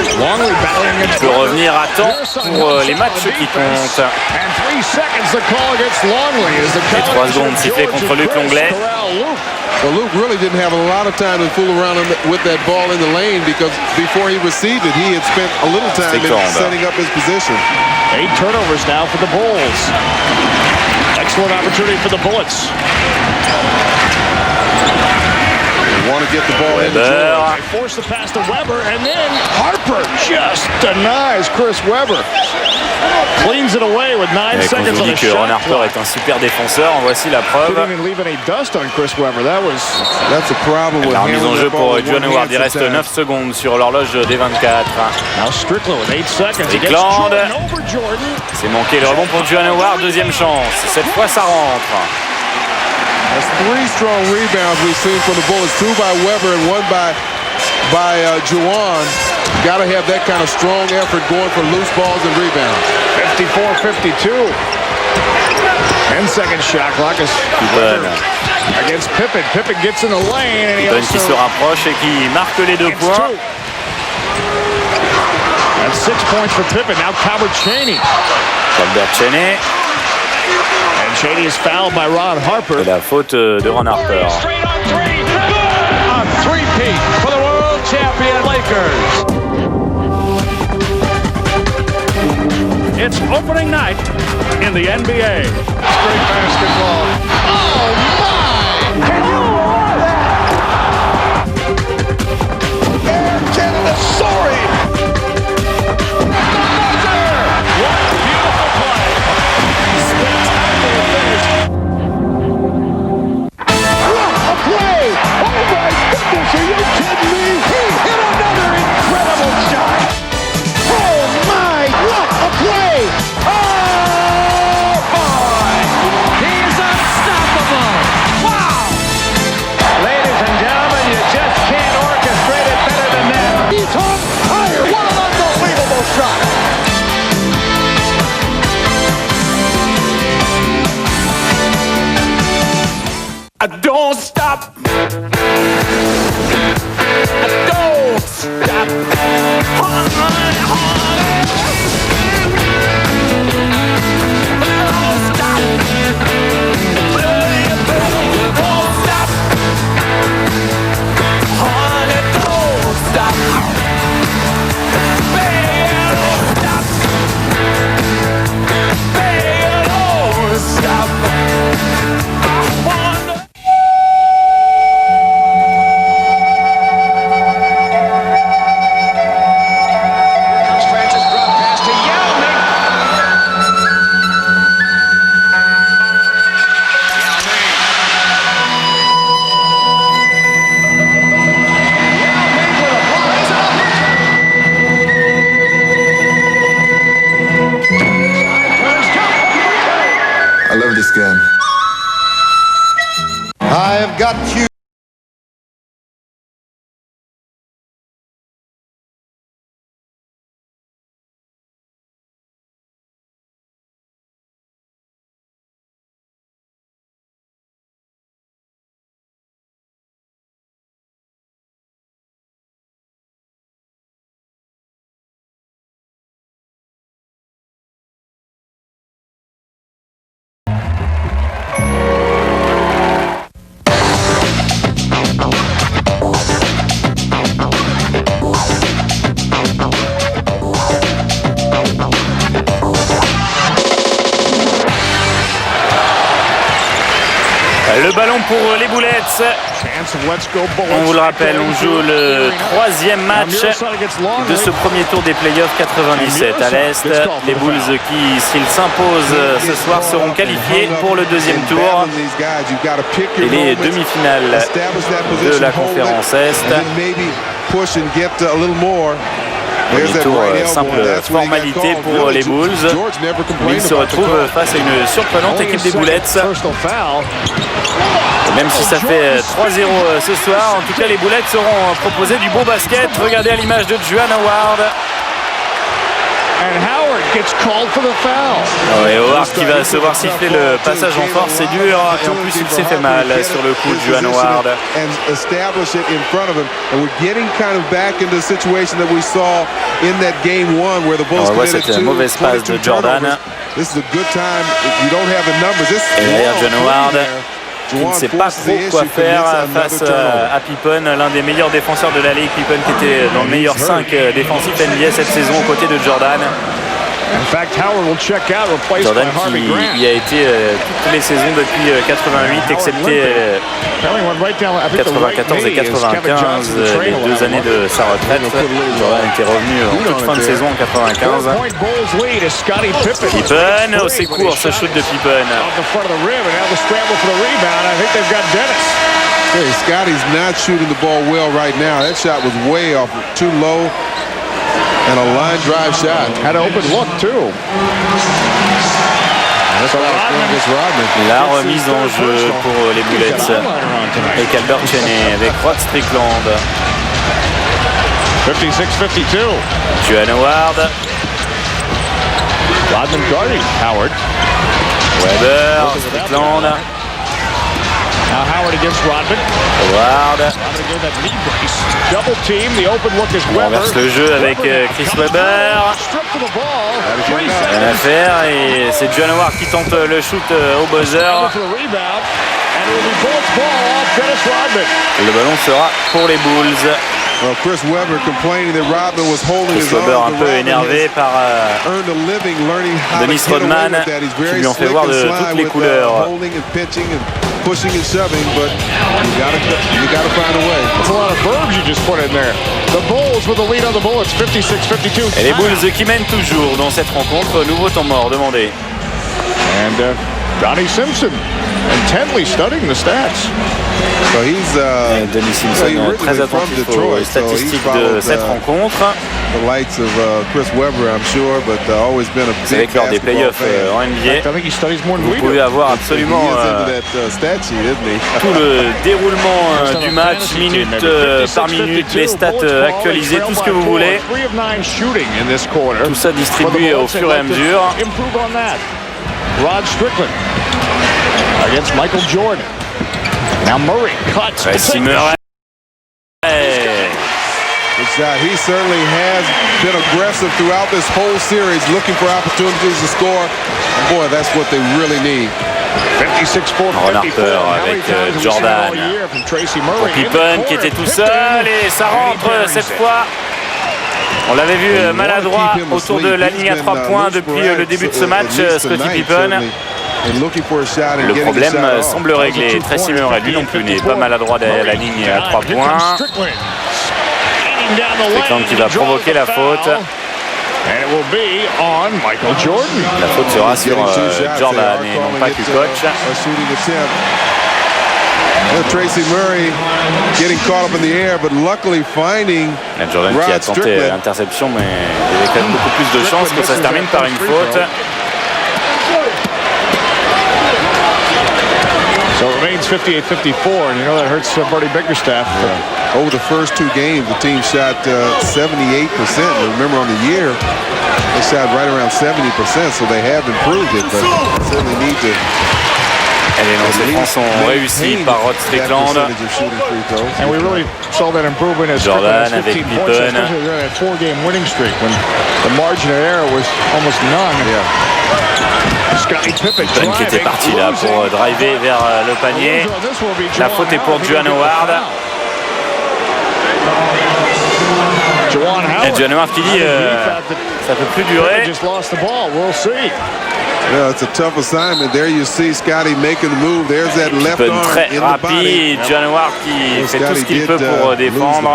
Il peut revenir à temps pour les matchs qui comptent. Et 3 secondes sifflées contre Luc Longley. Well, Luke really didn't have a lot of time to fool around with that ball in the lane because before he received it, he had spent a little time in setting up his position. 8 turnovers now for the Bulls. Excellent opportunity for the Bullets. They want to get the ball in the They force the pass to Webber, and then Harper just denies Chris Webber. Cleans it away with 9 seconds on the shot. Ron Harper est un super défenseur, en voici la preuve. That's a problem with la remise en jeu pour John Howard, il reste 9 secondes sur l'horloge des 24. Strickland c'est manqué le rebond pour John Howard, deuxième chance. Cette fois ça rentre. That's 3 strong rebounds we've seen from the Bullets, 2 by Webber and 1 by Juwan. Got to have that kind of strong effort going for loose balls and rebounds. 54-52. 10-second shot clock is against Pippen. Pippen gets in the lane and he Pippen qui se rapproche et qui marque les 2 points. That's 6 points for Pippen. Now Calbert Cheaney. Calbert Cheaney. And Cheaney is fouled by Ron Harper. Et la faute de Ron Harper. A three-peat for the world champion Lakers. It's opening night in the NBA. Straight basketball. Oh, my! Can you believe that? Air Canada soaring! What a beautiful play. Spectacular finish. What a play! Oh, my goodness, are you kidding me? He hit another incredible shot! Oh, my! What a play! Oh, boy! He's unstoppable. Wow! Ladies and gentlemen, you just can't orchestrate it better than that. He's on fire! What an unbelievable shot! I don't stop. I don't stop. I've got you. ballon pour les Bullets. On vous le rappelle, on joue le 3e match de ce premier tour des playoffs 97 à l'Est. Les Bulls qui, s'ils s'imposent ce soir, seront qualifiés pour le 2e tour et les demi-finales de la conférence Est. Premier tour, simple formalité pour les Bulls. Mais ils se retrouvent face à une surprenante équipe des Bullets. Même si ça fait 3-0 ce soir, en tout cas les Bullets auront proposé du bon basket. Regardez à l'image de Juwan Howard. Et Howard qui va se voir siffler le passage en force, c'est dur, et en plus il s'est fait mal sur le coup de Juwan Howard. On voit cette mauvaise passe de Jordan. Et derrière Juwan Howard, qui ne sait pas trop quoi faire face à Pippen, l'un des meilleurs défenseur de la Ligue. Pippen qui était dans le meilleur 5 défensif NBA cette saison aux côtés de Jordan. Jordan qui y a été toutes les saisons depuis 88, excepté 94 et 95, les 2 années de sa retraite. Jordan était revenu en toute fin de saison en 95. Pippen, au secours, ce shoot de Pippen. Scotty's not shooting the ball well right now. That shot was way off, too low. And a line drive shot. Had an open look too. La remise en jeu pour les Bullets avec Albert Cheney, avec Rod Strickland. 56-52. Juwan Howard. Rodman guarding Howard. Weber, Strickland. Now Howard against Rodman. Howard. Double team. The open look is On renverse le jeu avec Chris Weber. Rien à faire et c'est Juwan Howard qui tente le shoot au buzzer. Le ballon sera pour les Bulls. Chris Weber un peu énervé par Dennis Rodman qui lui ont fait voir de toutes les couleurs. Pushing and shoving, but you gotta find a way. That's a lot of verbs you just put in there. The Bulls with the lead on the Bullets, 56-52. Et les Bulls qui mènent toujours dans cette rencontre. Nouveau temps mort demandé. And Donnie Simpson intently studying the stats. So he's Donnie Simpson très attentif aux statistiques de cette rencontre. The likes of Chris Weber, I'm sure, but always been a big avec lors des playoffs en NBA. Vous pouvez avoir absolument tout le déroulement du match, minute par minute, les stats actualisées, tout ce que vous voulez. Tout ça distribué au fur et à mesure. Rod Strickland against Michael Jordan. Now Murray cuts. Tracy Murray. He certainly has been aggressive throughout this whole series, looking for opportunities to score. Boy, that's what they really need. 56-54 avec Jordan pour Pippen qui était tout seul et ça rentre cette fois. On l'avait vu maladroit autour de la ligne à 3 points depuis le début de ce match, Scottie Pippen. Le problème semble réglé. Tracy Murray, lui non plus, n'est pas maladroit derrière la ligne à 3 points. Strickland qui va provoquer la faute. La faute sera sur Jordan et non pas Kukoc. Tracy Murray getting caught up in the air, but luckily finding Jordan qui a tenté l'interception, mais il y avait quand même beaucoup plus de chances que ça se termine par une faute. So it remains 58-54, and you know that hurts Buddy Bickerstaff. Over the first 2 games, the team shot 78%. Remember, on the year, they shot right around 70%, so they have improved it, but certainly need to. Et les lancers francs sont réussis par Rod Strickland. And we really saw that improvement as Jordan avec Pippen. A 4-game winning streak when the margin of error was almost none. Pippen qui était parti là pour driver vers le panier. La faute est pour Juwan Howard. Et Juwan Howard qui dit Ça peut plus durer. Just lost the ball. We'll see. Yeah, it's a tough assignment. There you see Scotty making the move. There's that left Pippen arm très in the body. rapide. John Howard qui fait tout ce qu'il peut pour défendre.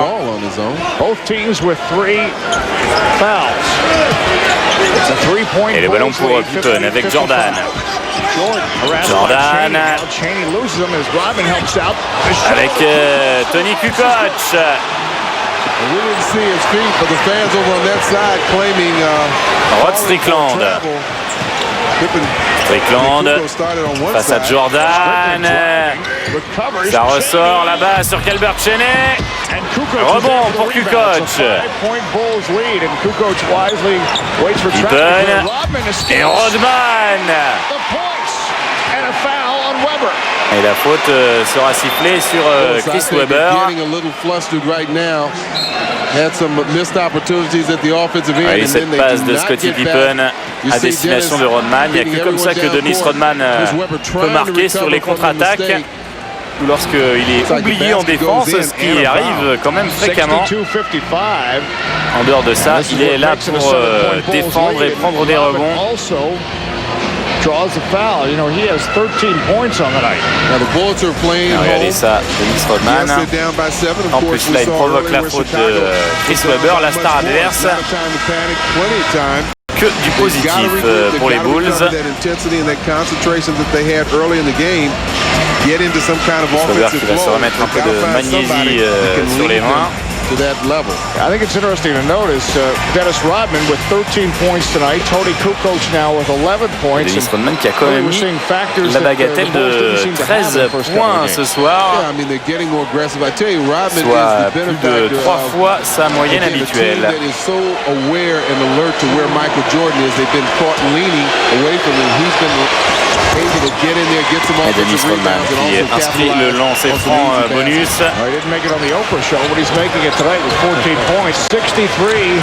Both teams with 3 fouls. It's a 3-point. Et le ballon pour Pippen avec Jordan. Jordan avec Tony Kukoc. Rod Strickland. Strickland face à Jordan. Ça ressort là-bas sur Calbert Cheney. Rebond pour Kukoc. Pippen et Rodman. Et la faute sera sifflée sur Chris Webber. Et cette passe de Scottie Pippen à destination de Rodman. Il n'y a que comme ça que Dennis Rodman peut marquer sur les contre-attaques ou lorsqu'il est oublié en défense, ce qui arrive quand même fréquemment. En dehors de ça, il est là pour défendre et prendre des rebonds. Draws the foul. You know, he has 13 points on the night. Regardez ça, Dennis Rodman. En plus, là, il provoque la faute de Chris Webber, la star adverse. Que du positif pour les Bulls. Webber qui va se remettre un peu de magnésie sur les mains. I think it's interesting to notice Dennis Rodman with 13 points tonight. Tony Kukoc now with 11 points. Dennis Rodman qui a quand même mis la bagatelle de 13 points ce soir, soit plus de 3 fois sa moyenne habituelle. Et Dennis Rodman qui inscrit le lancer franc bonus. Tonight with 14 points, 63-55.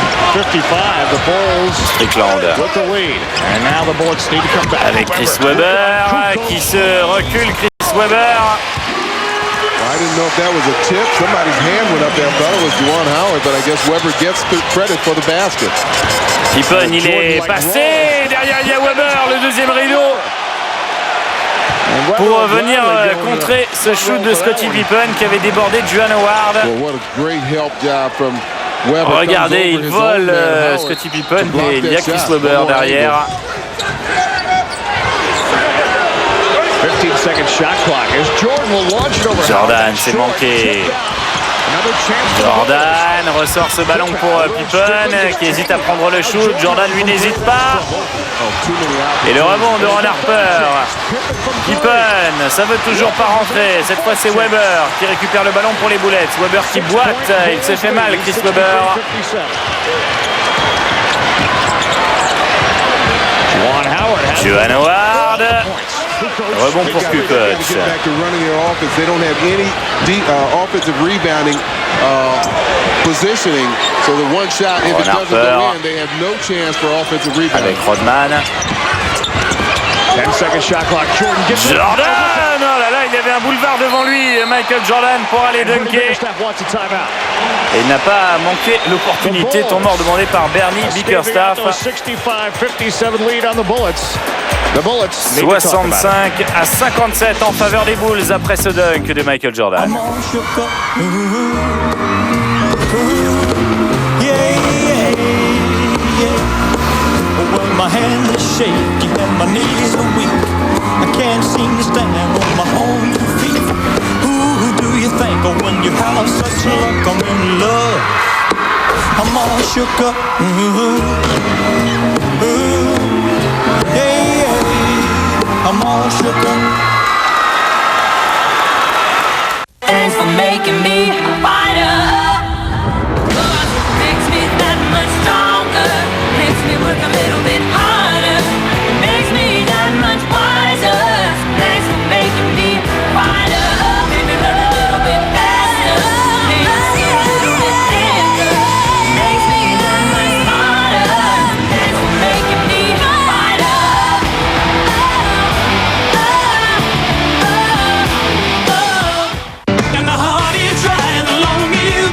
The Bulls Strickland with the lead. And now the Bullets need to come back. Avec Chris Webber qui se recule. Chris Webber. I didn't know if that was a tip. Somebody's hand went up there. I thought it was Juwan Howard, but I guess Webber gets credit for the basket. Pippen, il est passé. Derrière, il y a Webber, le deuxième rideau. Pour venir contrer ce shoot de Scottie Pippen qui avait débordé Juwan Howard. Regardez, il vole Scottie Pippen et il y a Chris Webber derrière. 15-second shot clock as Jordan will launch it over. Jordan s'est manqué. Jordan ressort ce ballon pour Pippen qui hésite à prendre le shoot. Jordan lui n'hésite pas. Et le rebond de Ron Harper. Pippen, ça veut toujours pas rentrer. Cette fois c'est Webber qui récupère le ballon pour les Bullets. Webber qui boite. Il s'est fait mal, Chris Webber. Juwan Howard. Rebond pour Kukoc. Avec Rodman. 10-second shot clock. Jordan! Oh là là, il y avait un boulevard devant lui, Michael Jordan, pour aller dunker. Et il n'a pas manqué l'opportunité, temps mort demandé par Bernie Bickerstaff. 65-57 en faveur des Bulls après ce dunk de Michael Jordan. My hands are shaking and my knees are weak. I can't seem to stand on my own feet. Who do you think of when you have such luck? I'm in love. I'm all shook up. Yeah, yeah. I'm all shook up. Thanks for making me a fighter. Makes me that much stronger. Makes me work a little bit harder. Makes me that much wiser. Thanks for making me a fighter. Make me run a little bit faster. Makes me a little bit tender. Makes me that much smarter. Thanks for making me a fighter. And the harder you try, the longer you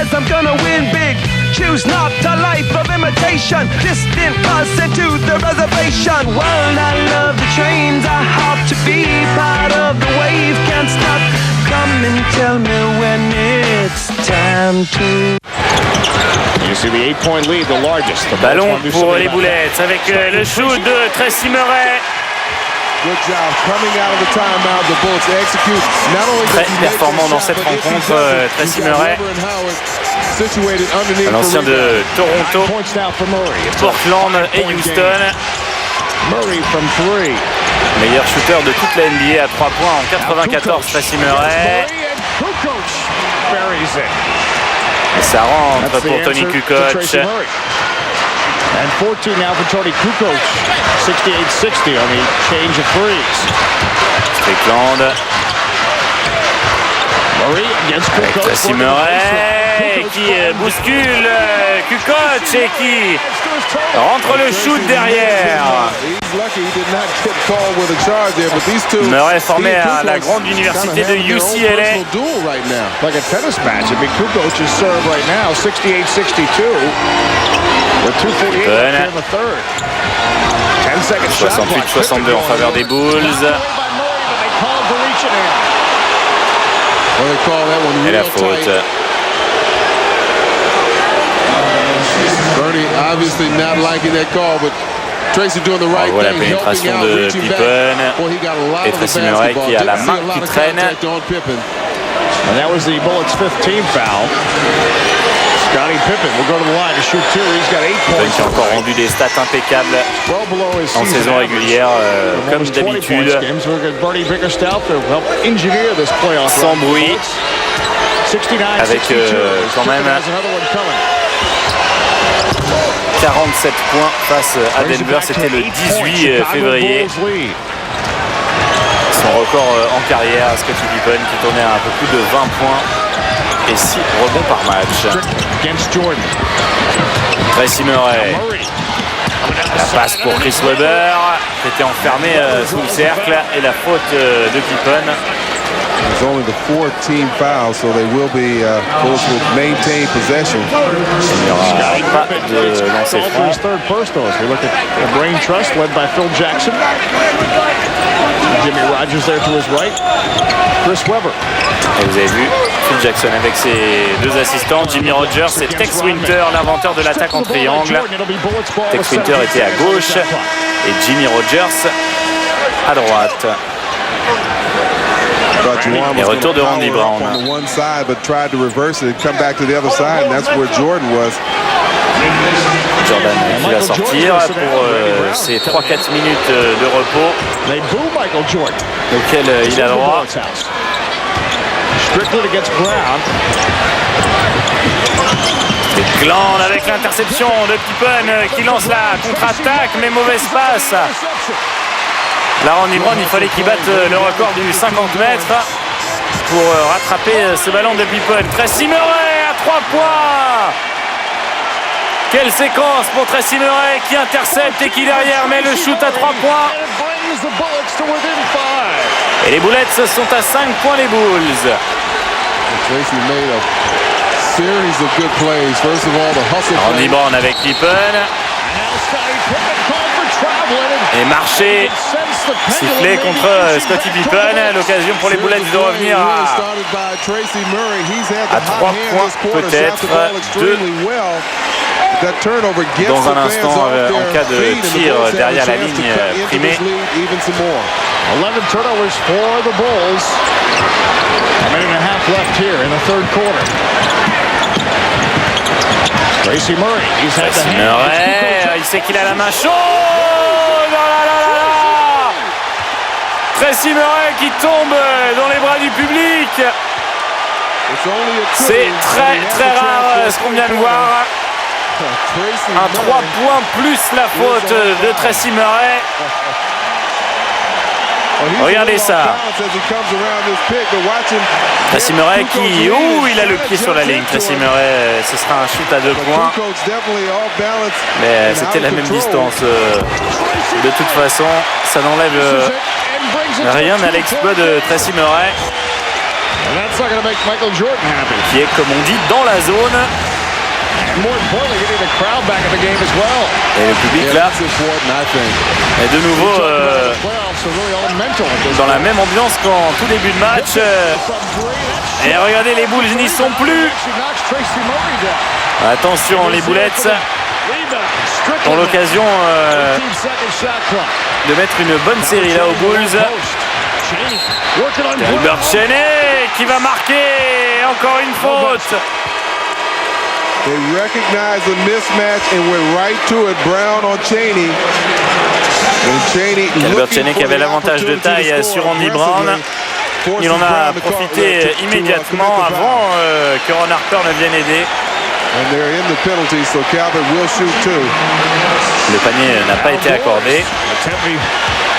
says I'm gonna win big. Choose not a life of imitation. Distant us into the reservation. Well, I love the trains. I hope to be part of the wave. Can't stop. Come and tell me when it's time to. You see the 8-point lead, the largest. Ballon pour les Bullets avec le shoot de Tracy Murray. Good job coming out of the timeout. The Bullets execute. Not only Très performant dans cette rencontre, Tracy Murray, l'ancien de Toronto, Portland et Houston. Meilleur shooter de toute la NBA à 3 points en 94, Tracy Murray. Et ça rentre pour Tony Kukoc. And 14 now for Tony Kukoc. 68-60 on the change of threes. Strickland. Murray against Kukoc. Tracy Murray qui bouscule Kukoc et qui rentre le shoot derrière. Murray formé à la grande université de UCLA. Like a tennis match. I mean, Kukoc is serve right now, 68-62. With 2:48 left in the third. 10 seconds. 68-62 en faveur des Bulls. Et la faute. Bernie obviously not liking that call, but Tracy doing the right voilà la thing. pénétration de Pippen et Tracy Murray qui a la main qui traîne. And that was the Bullets' 5th team foul. Scottie Pippen will go to the line to shoot 2. He's got 8 points. Pippen qui a encore rendu des stats impeccables en saison régulière, comme d'habitude. Sans bruit. Avec quand même 47 points face à Denver. C'était le 18 février. Son record en carrière, Scottie Pippen qui tournait à un peu plus de 20 points et 6 rebonds par match. Tracy Murray. La passe pour Chris Webber qui était enfermé sous le cercle et la faute de Pippen. It's only the 4th-team foul, so they will be Bulls will maintain possession. Il n'y aura pas de lancer franc. Third personals. We look at the Brain Trust led by Phil Jackson. Jimmy Rogers there to his right. Chris Webber. Et vous avez vu Phil Jackson avec ses deux assistants, Jimmy Rogers et Tex Winter, l'inventeur de l'attaque en triangle. Tex Winter était à gauche et Jimmy Rogers à droite. Et retour de Randy Brown. Jordan qui va sortir pour ses 3-4 minutes de repos auquel il a droit. Strickland avec l'interception de Pippen qui lance la contre-attaque, mais mauvaise passe. Là, Randy Brown, il fallait qu'il batte le record du 50 mètres pour rattraper ce ballon de Pippen. Tracy Murray à 3 points. Quelle séquence pour Tracy Murray qui intercepte et qui derrière met le shoot à 3 points. Et les Bullets sont à 5 points, les Bulls. Randy Brown avec Pippen. Et marché sifflé contre Scottie Pippen. L'occasion pour les Bullets de revenir à 3 points peut-être. 2 dans un instant en cas de tir derrière la ligne primée. 11 turnovers for the Bulls. A minute and a half left here in the third quarter. Tracy Murray, he's had the Murray, il sait qu'il a la main chaude. Tracy Murray qui tombe dans les bras du public. C'est très très rare ce qu'on vient de voir. Un 3 points plus la faute de Tracy Murray. Regardez ça. Tracy Murray qui... Ouh, il a le pied sur la ligne. Tracy Murray, ce sera un shoot à 2 points. Mais c'était la même distance. De toute façon, ça n'enlève rien à l'exploit de Tracy Murray. qui est, comme on dit, dans la zone. Et le public là est de nouveau dans la même ambiance qu'en tout début de match. Et regardez, les Bulls n'y sont plus. Attention, les Bullets ont l'occasion de mettre une bonne série là aux Bulls. Calbert Cheney qui va marquer encore une faute. They recognized the mismatch and went right to it. Brown on Cheney. Calbert Cheney qui avait l'avantage de taille sur Andy Brown. Il en a profité immédiatement avant que Ron Harper ne vienne aider. Le panier n'a pas été accordé,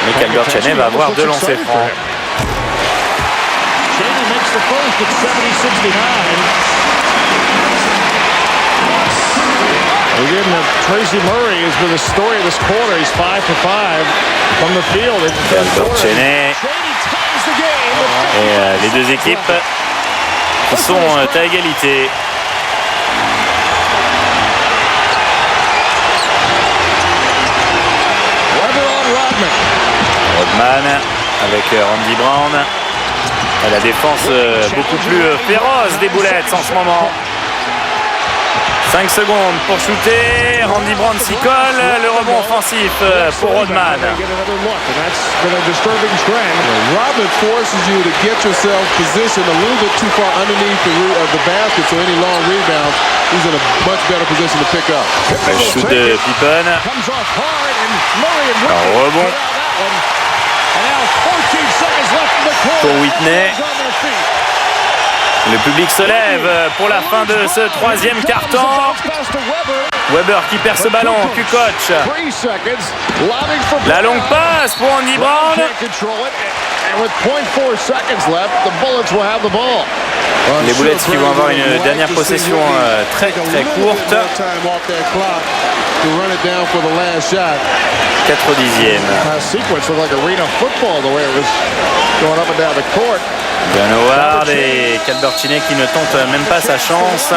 mais Calbert Cheney va avoir deux lancers francs. Tracy Murray has been the story of this quarter. He's 5 for 5 from the field. Calbert Cheney. Et les deux équipes qui sont à égalité. Rodman avec Randy Brown. La défense beaucoup plus féroce des Bullets en ce moment. 5 secondes pour shooter. Randy Brown s'y colle. Le rebond offensif pour Rodman. Rodman forces you to get yourself positioned a little bit too far underneath the basket, so any long rebound, he's in a much better position to pick up. Le shoot de Pippen. Un rebond pour Whitney. Le public se lève pour la fin de ce troisième quart-temps. Weber qui perd ce ballon. Kukoc. La longue passe pour Andy Brown. Les Bullets qui vont avoir une dernière possession très courte. 4/10. John Howard et Calbert Cheney qui ne tentent même pas sa chance.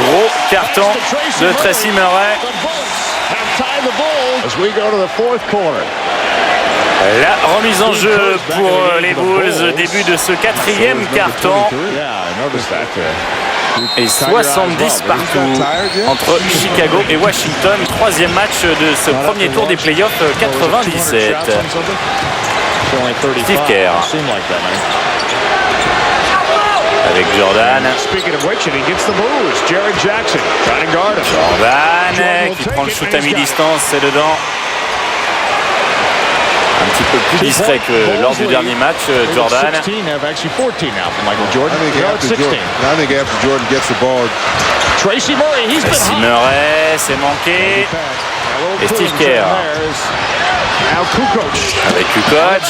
Gros carton de Tracy Murray. La remise en jeu pour les Bulls, début de ce quatrième carton. Et 70 partout entre Chicago et Washington. Troisième match de ce premier tour des playoffs 97. Steve Kerr avec Jordan. Jordan qui prend le shoot à mi-distance, c'est dedans. Un petit peu plus discret que lors du dernier match, Jordan. Tracy Murray, c'est manqué. Et Steve Kerr avec Kukoc.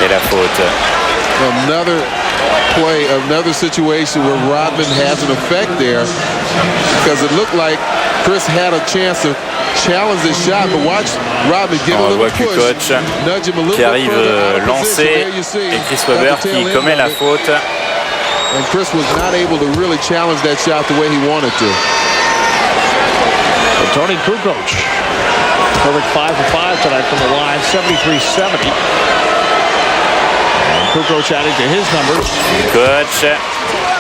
Et la faute. Another play, another situation where Rodman has an effect there, because it looked like Chris had a chance to challenge this shot, but watch Rodman give a little push, nudge him a little qui arrive lancé, et Chris Webber qui commet la faute. And Chris was not able to really challenge that shot the way he wanted to. Tony Kukoc, perfect 5 for 5 tonight from the line, 73-70. And Kukoc adding to his numbers. Kukoc,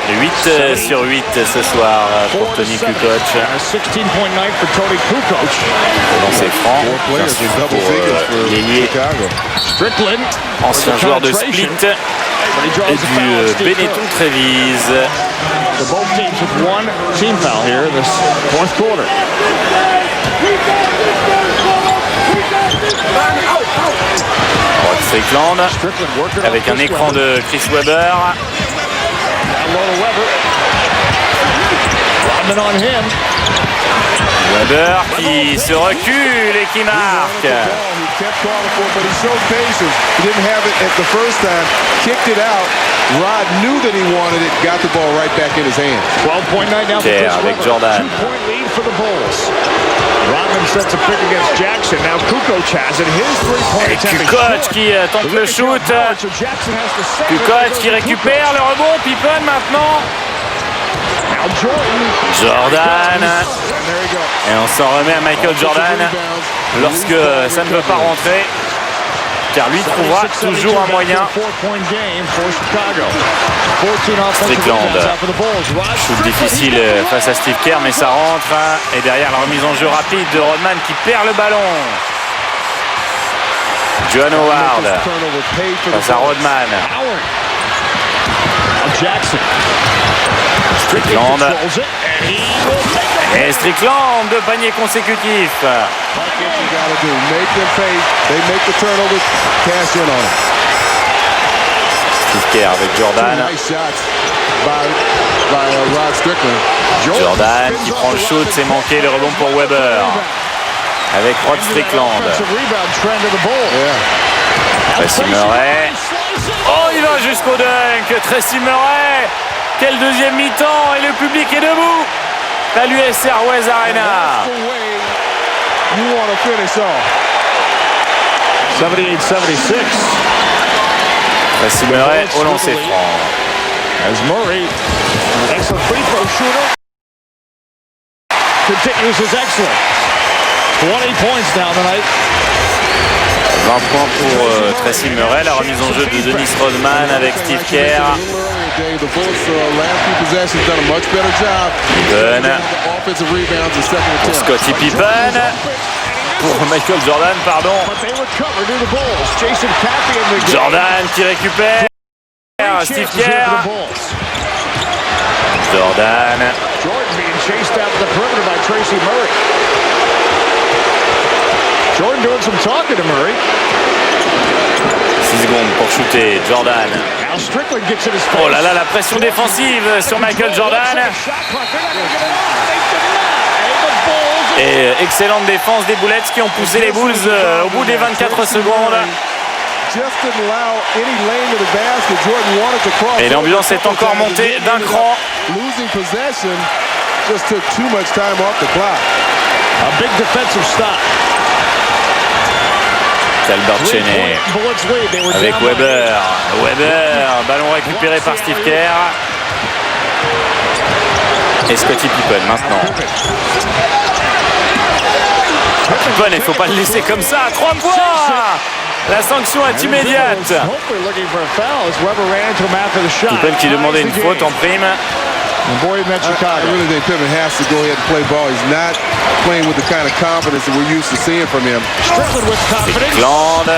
8 sur 8 ce soir pour Tony Kukoc. 16-point night for Tony Kukoc. Dans ses francs, bien sûr pour l'ailier Strickland, ancien joueur de Split et du Benetton Trévise. So both teams with one team foul here in this fourth quarter. Rod Strickland avec un écran de Chris Webber. Webber qui se recule et qui marque. Rod knew that he wanted it, got the ball right back in his hands. 12-point night now for Kerr avec Jordan. 2-point lead for the Bulls. Rodman sets a pick against Jackson. Now Kukoc has it. His three-point attempt. Kukoc qui tente le shoot. Kukoc qui récupère le rebond. Pippen maintenant. Jordan. Et on s'en remet à Michael Jordan lorsque ça ne veut pas rentrer. Car lui trouvera toujours un moyen. Strickland, shoot difficile face à Steve Kerr, mais ça rentre. Et derrière la remise en jeu rapide de Rodman qui perd le ballon. Joan Howard face à Rodman. Strickland. Et Strickland, 2 paniers consécutifs. Steve Kerr avec Jordan. Jordan qui prend le shoot, c'est manqué, le rebond pour Weber. Avec Rod Strickland. Tracy Murray. Oh, il va jusqu'au dunk. Tracy Murray. Quel deuxième mi-temps et le public est debout à l'US Airways Arena. 78-76. Tracy Murray au lancer franc. As Murray, excellent free throw shooter, continues his excellence. 20 points down tonight. 20 points pour Tracy Murray, la remise en jeu de Dennis Rodman avec Steve Kerr. Pippen pour Scottie Pippen. Pour Michael Jordan, pardon. Jordan qui récupère. Steve Kerr. Jordan. Jordan doing some talking to Murray. 6 secondes pour shooter, Jordan. Oh là là, la pression défensive sur Michael Jordan. Et excellente défense des Bullets qui ont poussé les Bulls au bout des 24 secondes. Et l'ambiance est encore montée d'un cran. A big defensive stop. Albert Cheney avec Weber. Weber, ballon récupéré par Steve Kerr. Et Scottie Pippen maintenant. Pippen, il ne faut pas le laisser comme ça. 3 points. La sanction est immédiate. Pippen qui demandait une faute en prime. I really think Pippen has to go ahead and play ball. He's not playing with the kind of confidence that we're used to seeing from him. Strickland.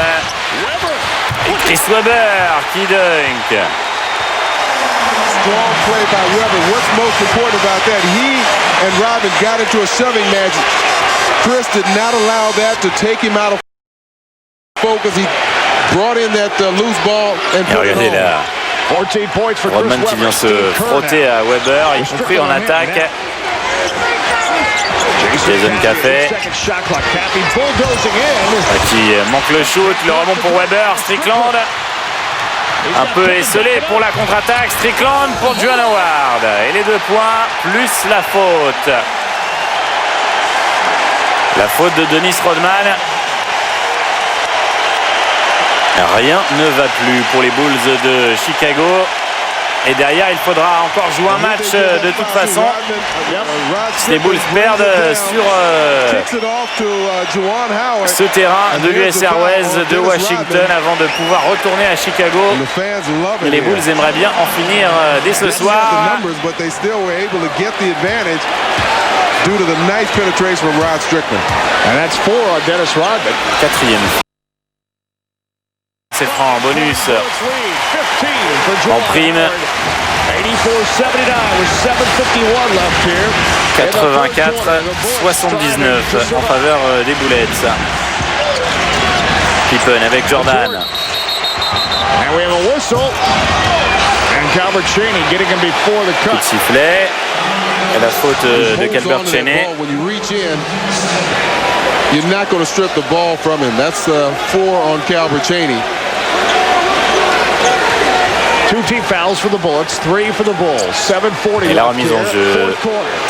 Et Chris Weber qui dunk. Strong play by Weber. What's most important about that? He and Robin got into a shoving match. Chris did not allow that to take him out of focus. He brought in that loose ball and put it home. Rodman qui vient se frotter à Weber, y compris en attaque. Jason Caffey qui manque le shoot, le rebond pour Weber. Strickland un peu esselé pour la contre-attaque. Strickland pour Joan Howard. Et les 2 points plus la faute. La faute de Dennis Rodman. Rien ne va plus pour les Bulls de Chicago. Et derrière, il faudra encore jouer un match de toute façon. Les Bulls perdent sur ce terrain de l'US Airways de Washington avant de pouvoir retourner à Chicago. Les Bulls aimeraient bien en finir dès ce soir. Due to the nice penetration from Rod Strickland. And that's 4 on Dennis Rodman. 4e. C'est franc, bonus. En prime. 84-79 en faveur des Bullets. Pippen avec Jordan. And we have a whistle. And Calbert Cheney getting him before the cut. Coup de sifflet. Et la faute de Calbert Cheney. You're not going to strip the ball from him. That's 4 on Calbert Cheney. Two team fouls for the Bullets, 3 for the Bulls. 7:40. Et la remise en jeu.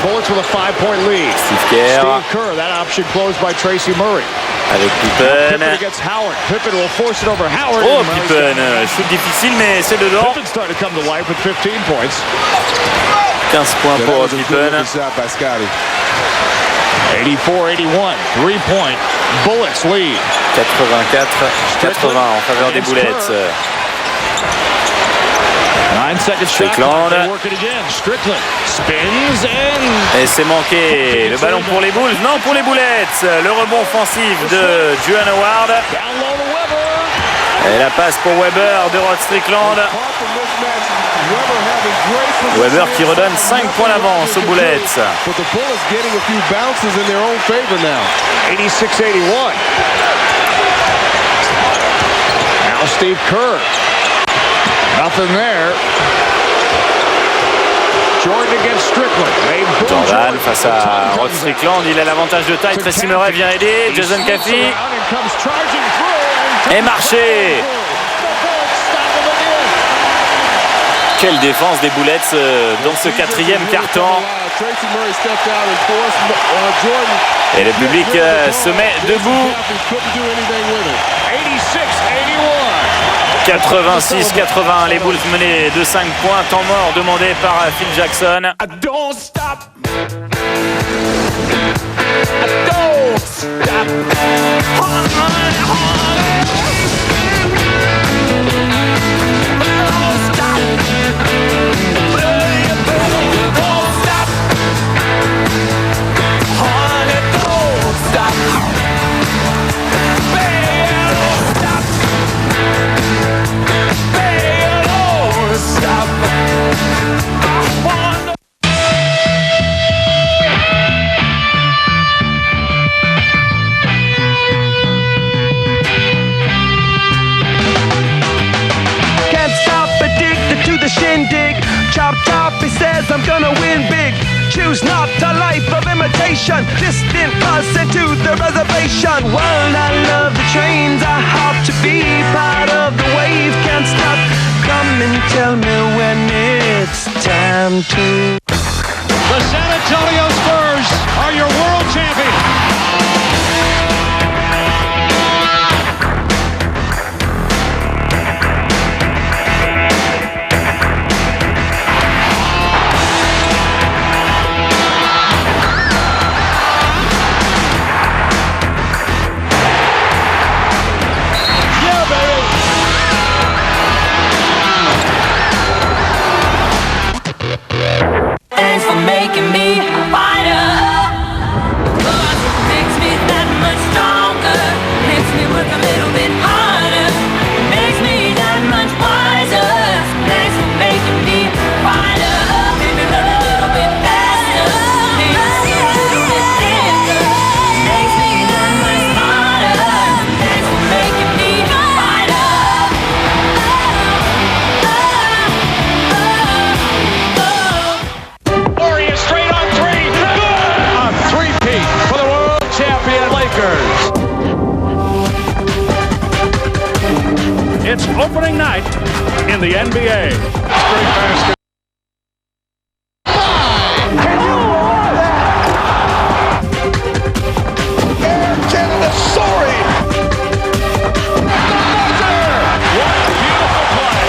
Bullets with a 5-point lead. Steve Kerr. Steve Kerr, that option closed by Tracy Murray. Avec Pippen. Pippen against Howard. Pippen will force it over Howard. Oh, Pippen, shoot difficile, mais c'est dedans. Pippen starting to come to life with 15 points. 15 points pour Pippen. 84-81, 3-point. Bullets lead. 84-80 en faveur des Bullets. 9 seconds. Strickland. Strickland spins and... Et c'est manqué. Le ballon pour les Bulls. Non, pour les Bullets. Le rebond offensif de Juwan Howard. Et la passe pour Weber de Rod Strickland. Weber qui redonne 5 points d'avance aux Bullets. 86-81. Now Steve Kerr. Nothing there. Jordan against Strickland. Jordan face à Rod Strickland. Il a l'avantage de taille. Tracy Murray vient aider. Jason Caffey. Et marché. Quelle défense des Bullets dans ce quatrième quart-temps. Et le public se met debout. 86-81, les Bulls menés de 5 points, temps mort demandé par Phil Jackson. Chop top, he says I'm gonna win big. Choose not a life of imitation. Distant us into the reservation. World, I love the trains. I hop to be part of the wave. Can't stop. Come and tell me when it's time to. The San Antonio Spurs are your world champions. Thanks for making me a fighter. Makes me that much stronger. Makes me work a little bit harder. Makes me that much wiser. Thanks for making me a fighter. Make me run a little bit faster. Makes me a little bit thicker. Makes me that much smarter. Thanks for making me a fighter. Warriors straight on three. Good. A three-peat for the world champion Lakers. It's opening night in the NBA. Straight basket. Air Canada soaring. What a beautiful play.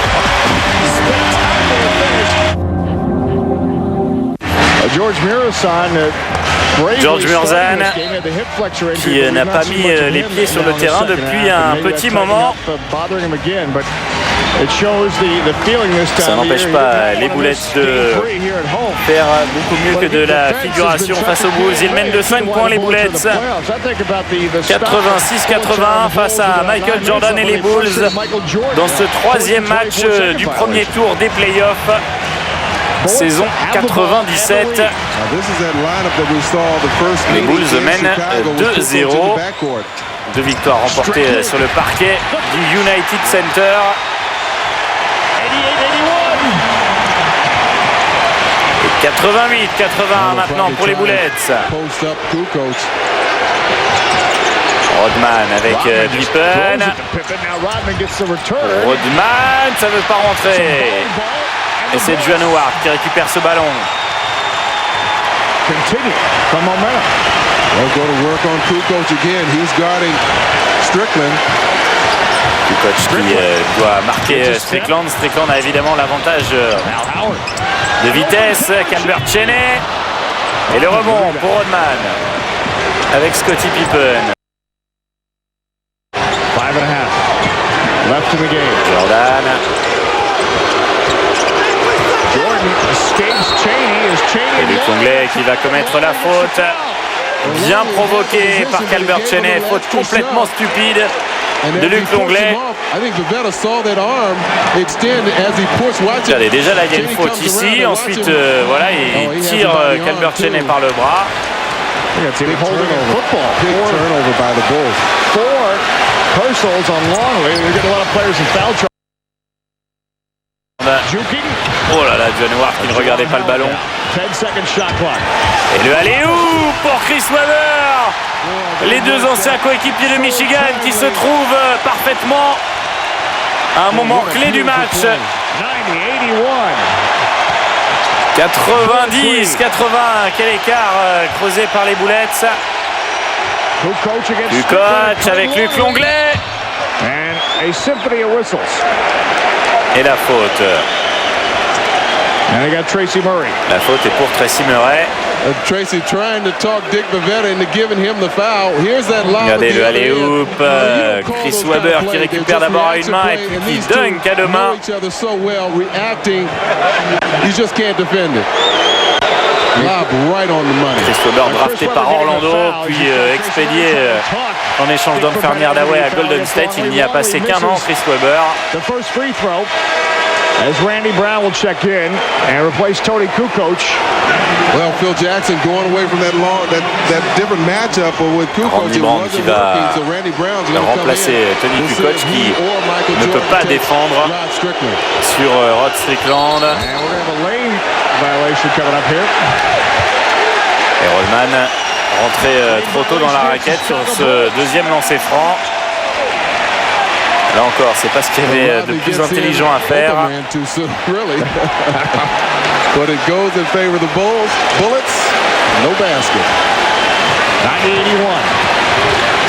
Spectacular finish. George Muresan. George Muresan qui n'a pas mis les pieds sur le terrain depuis un petit moment. Ça n'empêche pas les Bullets de faire beaucoup mieux que de la figuration face aux Bulls. Ils mènent de 5 points les Bullets. 86-81 face à Michael Jordan et les Bulls dans ce troisième match du premier tour des playoffs. Saison 97. Les Bulls mènent 2-0. 2 victoires remportées sur le parquet du United Center. 88-80 maintenant pour les Bullets. Rodman avec Pippen. Rodman, ça ne veut pas rentrer. Et c'est Juan Howard qui récupère ce ballon. They'll go to work on Kukoc again. He's guarding Strickland. Kukoc qui doit marquer Strickland. Strickland a évidemment l'avantage de vitesse. Calbert Cheney. Et le rebond pour Rodman avec Scottie Pippen. 5.5 left in the game. Jordan. Et Luc Longley qui va commettre la faute. Bien provoqué par Calbert Cheney. Faute complètement stupide de Luc Longley. Regardez, déjà là il y a une faute ici. Ensuite, voilà, il tire Calbert Cheney par le bras. Oh là là, Juan Howard qui ne regardait pas le ballon. Et le alley-oop pour Chris Webber. Les deux anciens coéquipiers de Michigan qui se trouvent parfaitement à un moment clé du match. 90-80, quel écart creusé par les Bullets. Kukoc avec Luc Longley. Et la faute. La faute est pour Tracy Murray. Tracy trying to talk Dick Bavetta into giving him the foul. Here's that lob. Regardez le alley-oop. Chris Webber qui récupère d'abord à une main et puis qui dunk à deux mains. Chris Webber drafté par Orlando, puis expédié en échange d'Unfern Hardaway à Golden State. Il n'y a passé qu'un an, Chris Webber. As Randy Brown will check in and replace Tony Kukoc. Well, Phil Jackson going away from that different matchup with Kukoc. Randy Brown qui va remplacer Tony Kukoc qui ne peut pas défendre sur Rod Strickland. Et Rodman rentré trop tôt dans la raquette sur ce deuxième lancer franc. Là encore, c'est pas ce qu'il y avait de plus intelligent à faire. But it goes in favor of the Bulls. Bullets, no basket. 90-81.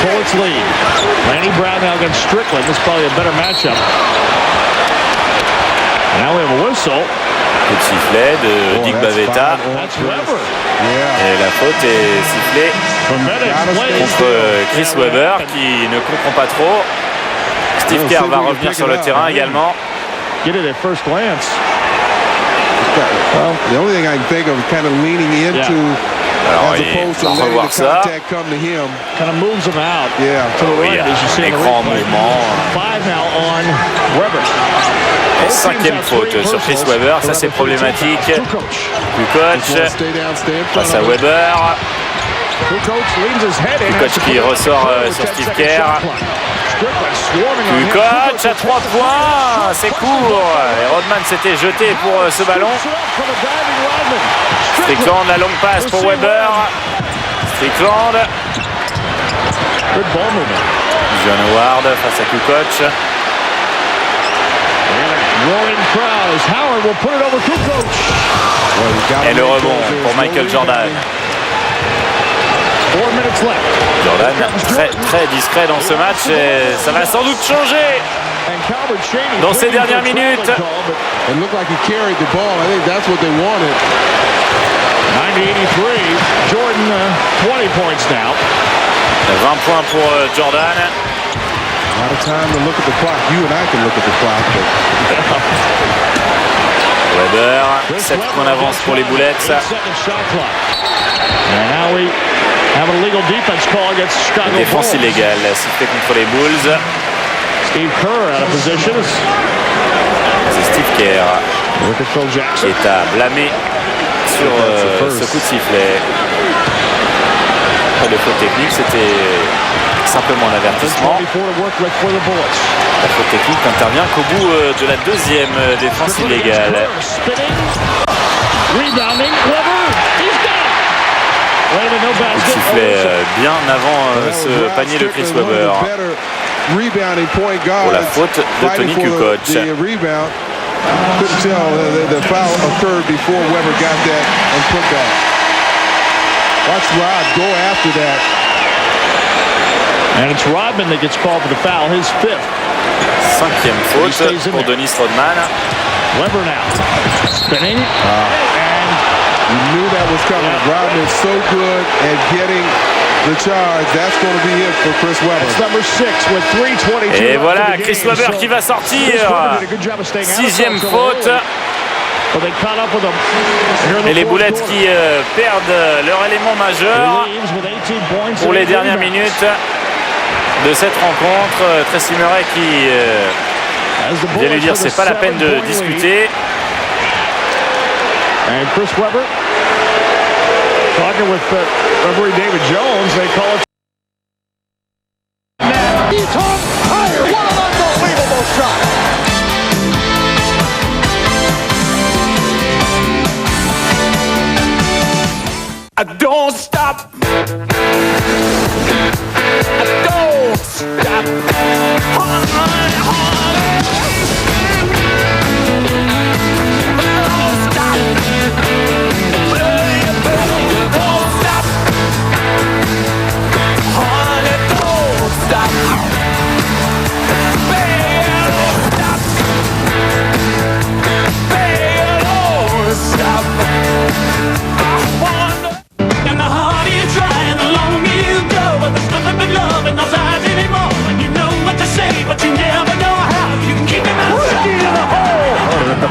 Bullets lead. Randy Brown now against Strickland. This is probably a better matchup. Now we have a whistle. Coup de sifflet de Dick Bavetta. Et la faute est sifflée contre Chris Webber qui ne comprend pas trop. Steve Kerr va revenir sur le terrain également. Get it at first glance. Well, the only thing I can think of is kind of leaning into, as opposed to letting the contact come to him. Kind of moves him out. Yeah. To the right, as you see in the replay. 5 now on Webber. Et cinquième faute sur Chris Webber, ça c'est problématique. Kukoc face à Webber. Kukoc qui ressort sur Steve Kerr. Kukoc à 3 points, c'est court. Et Rodman s'était jeté pour ce ballon. Strickland, la longue passe pour Webber. Strickland. Juan Howard face à Kukoc. Et le rebond pour Michael Jordan. Jordan très discret dans ce match et ça va sans doute changer dans ces dernières minutes. 90-83, Jordan 20 points now. 20 points pour Jordan. A lot of time to look at the clock. You and I can look at the clock. Webber, 7 points d'avance pour les Bullets. Défense illégale, sifflée contre les Bulls. Steve Kerr out of position. C'est Steve Kerr qui est à blâmer sur ce coup de sifflet. Pas de faute technique, c'était simplement un avertissement. La faute technique n'intervient qu'au bout de la deuxième défense illégale. Il sifflait bien avant ce panier de Chris Webber. Pour la faute de Tony Kukoc. Couldn't tell the foul occurred before Webber got that and put that. Watch Rod go after that. And it's Rodman that gets called for the foul, his fifth. 5e faute pour Dennis Rodman. Webber now spinning. And you knew that was coming. Rodman is so good at getting the charge. That's going to be it for Chris Webber. It's number 6 with 3:22. Et voilà, Chris Webber qui va sortir. 6e faute. Et les Bullets qui perdent leur élément majeur pour les dernières minutes de cette rencontre. Tracy Murray qui vient lui dire c'est pas la peine de discuter. And Chris Webber talking with referee David Jones. They call it. He's on fire. What an unbelievable shot. I don't stop. I don't stop.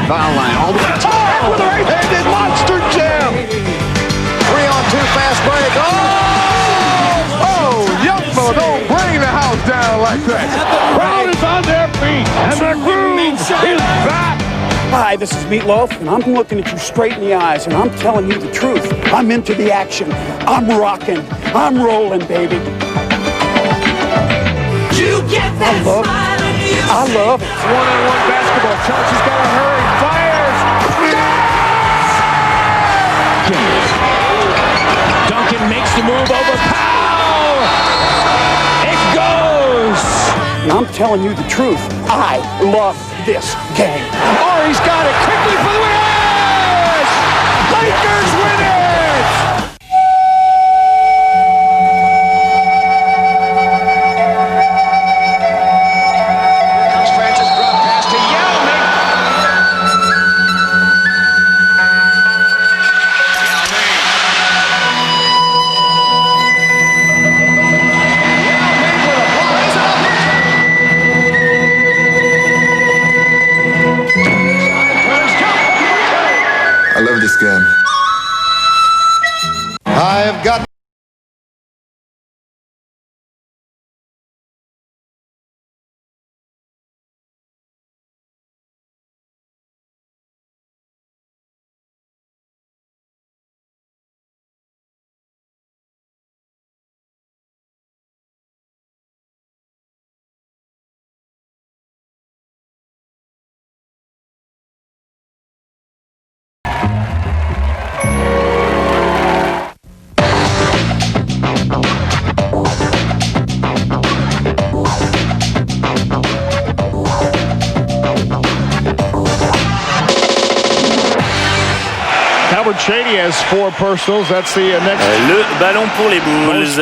Foul line all the way. Oh, with a right-handed monster jam. 3-on-2 fast break. Oh! Oh, young fella, don't bring the house down like that. The crowd is on their feet, and the groove is back. Hi, this is Meatloaf, and I'm looking at you straight in the eyes, and I'm telling you the truth. I'm into the action. I'm rocking. I'm rolling, baby. You get that smile on your I love it. One-on-one basketball. Chelsea's got to hurry. Fires. Duncan makes the move over Powell. It goes. And I'm telling you the truth. I love this game. Oh, he's got it quickly for the win. Lakers win it. I've got Albert Cheney has 4 personals. That's the next. Le ballon pour les Bulls.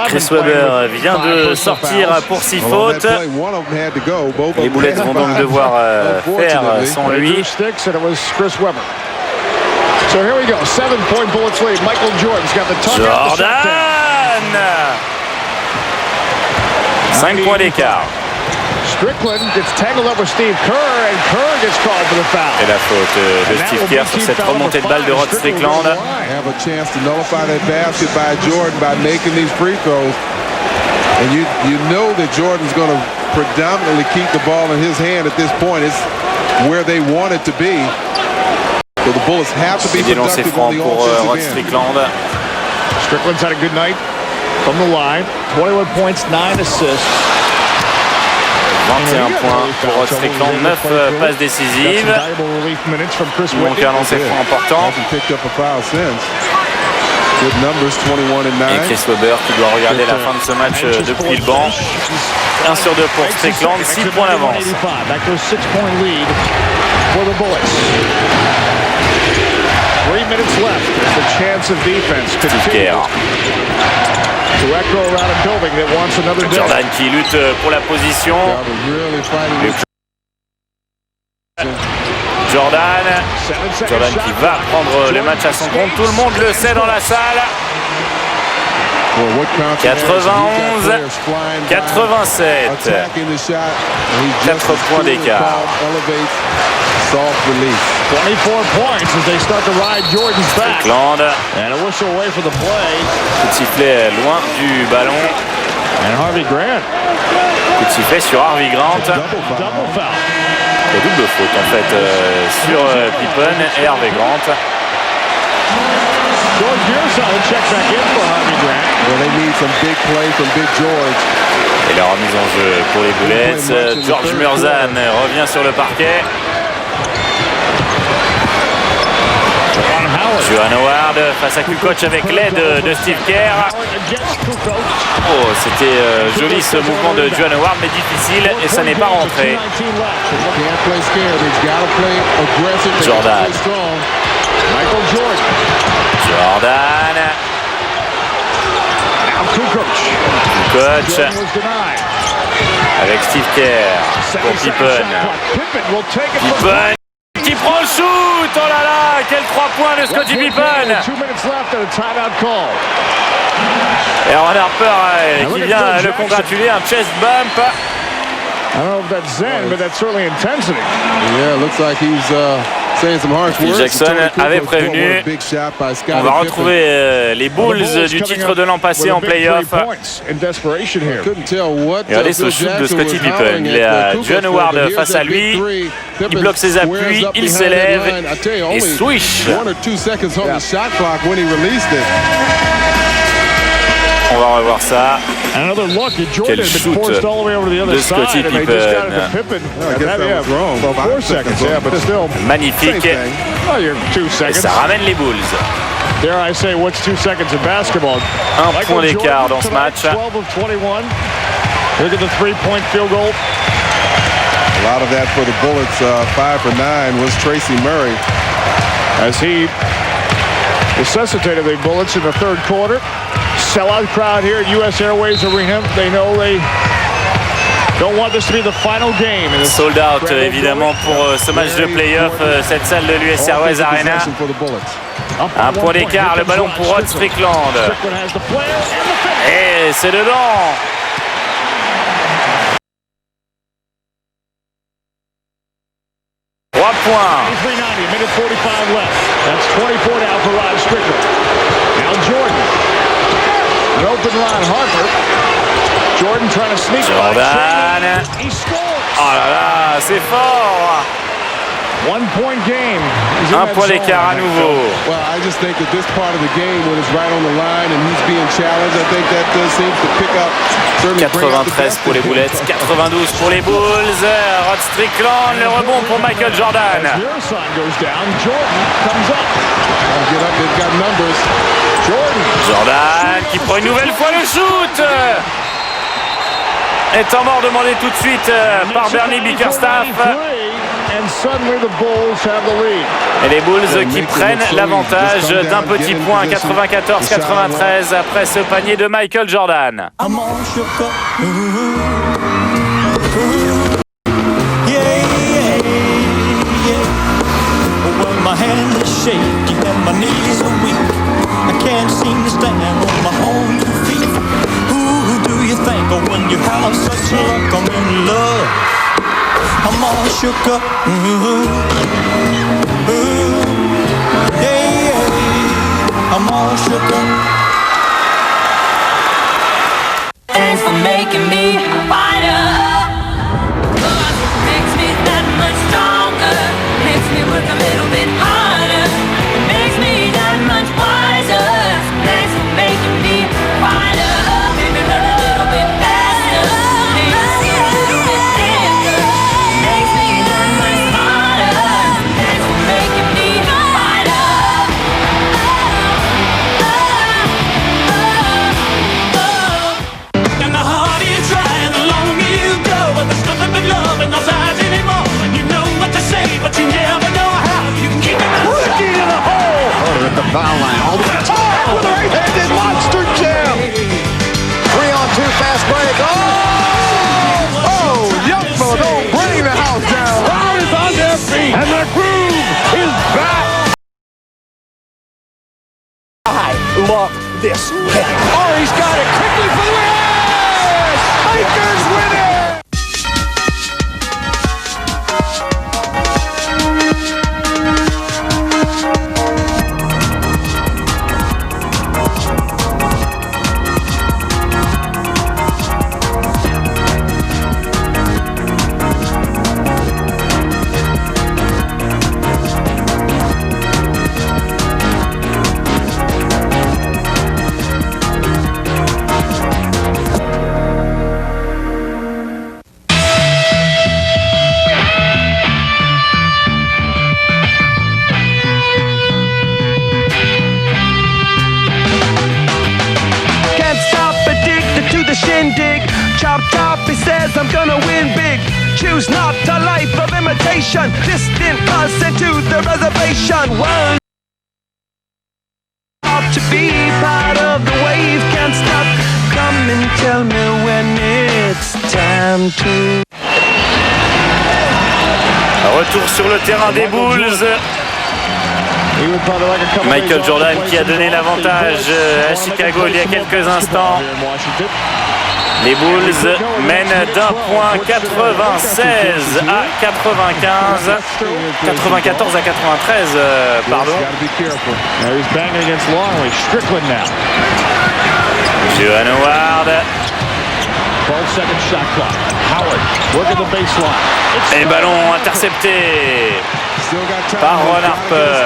Chris Webber vient de sortir pour 6 fautes. Les Bullets vont donc devoir faire sans lui. So here we go. 7-point Bullets lead. Michael Jordan's got the Jordan. 5 points d'écart. Strickland gets tangled up with Steve Kerr, and Kerr gets called for the foul. Et la faute de Steve Kerr sur cette remontée de balle de Rod Strickland. Have a chance to nullify that basket by Jordan by making these free throws. And you know that Jordan's going to predominantly keep the ball in his hand at this point. It's where they want it to be. So the Bullets have to be des lancers francs pour Rod Strickland. Strickland's had a good night from the line. 21 points, 9 assists. 21 points pour Rod Strickland, 9 passes décisives. Donc un lancer franc important. Good numbers, 21 and 9. Et Chris Webber qui doit regarder la fin de ce match depuis le banc. 1 sur 2 pour Strickland, 6 points d'avance. Back to a 6-point lead for the Bullets. 3 minutes left. There's a chance of defense. Steve Kerr. To echo around a building that wants another day. Jordan qui lutte pour la position. Jordan qui va prendre le match à son compte. Tout le monde le sait dans la salle. 91, 87. 4 points d'écart. 24 points as they start to ride Jordan's back. Strickland. And a whistle away for the play. Coup de sifflet loin du ballon. And Harvey Grant. Coup de sifflet sur Harvey Grant. Double foul. Et double faute en fait sur Pippen et Harvey Grant. George Muresan will check back in for Harvey Grant. Well, they need some big play from Big George. Et la remise en jeu pour les Bullets. George Muresan revient sur le parquet. Juwan Howard face à Kukoc avec l'aide de Steve Kerr. Oh, c'était joli ce mouvement de Juwan Howard, mais difficile et ça n'est pas rentré. Jordan. Jordan. Kukoc. Avec Steve Kerr pour Pippen. Pippen qui prend le shoot. Oh là là, quel 3 points de Scottie Pippen. Et Ron Harper qui vient le congratuler, un chest bump. I don't know if that's zen, but that's certainly intensity. Yeah, it looks like he's saying some harsh words. Jackson avait prévenu. On va retrouver les Bulls du titre de l'an passé en play-off. Regardez ce shoot de Scottie Pippen. Il a Juwan Howard face à lui. Il bloque ses appuis, il s'élève et swish. On va revoir ça. Quel shoot de Scottie Pippen. Magnifique. Et ça ramène les Bulls. Un point d'écart dans ce match. Look at the three-point field goal. A lot of that for the Bullets, 5 for 9 was Tracy Murray. As he resuscitated the Bullets in the third quarter. Sellout crowd here at US Airways Arena. They know they don't want this to be the final game. Sold out évidemment pour ce match de play-off, cette salle de l'US Airways Arena. Un point d'écart, le ballon pour Rod Strickland. Et c'est dedans. Points. 3:90, minute 45 left. That's 24 now for Rod Strickland. Now Jordan. An open Ron Harper. Jordan trying to sneak Jordan. He scores. Oh là là, c'est fort. 1 point game. Un point d'écart à nouveau. Well, I just think that this part of the game when it's right on the line and he's being challenged, I think that seems to pick up. 93 pour les Bullets, 92 pour les Bulls. Rod Strickland, le rebond pour Michael Jordan. Jordan qui prend une nouvelle fois le shoot. Et temps mort demandé tout de suite par Bernie Bickerstaff. Et les Bulls qui prennent l'avantage d'un petit point, 94-93 après ce panier de Michael Jordan. My hand is shaky and my knees are weak. I can't seem to stand on my own 2 feet. Who do you think of when you have such luck? I'm in love. I'm all shook up. Yeah, I'm all shook up. Thanks for making me a fighter. Makes me that much stronger. Makes me work a little bit harder. Makes me that much wiser. Thanks for making me a fighter. Make me run a little bit faster. Makes me a little bit thicker. Makes me that much smarter. Thanks for making me a fighter. love this hit. Oh, he's got it quickly for the win! Lakers win it! Chop, chop, he says I'm gonna win big. Choose not a life of imitation. Distant us into the reservation. World to be part of the wave. Can't stop. Come and tell me when it's time to. Retour sur le terrain des Bulls. Michael Jordan qui a donné l'avantage à Chicago il y a quelques instants. Les Bulls mènent d'un point 96 à 95. 94 à 93, pardon. Juwan Howard. Et ballon intercepté par Ron Harper.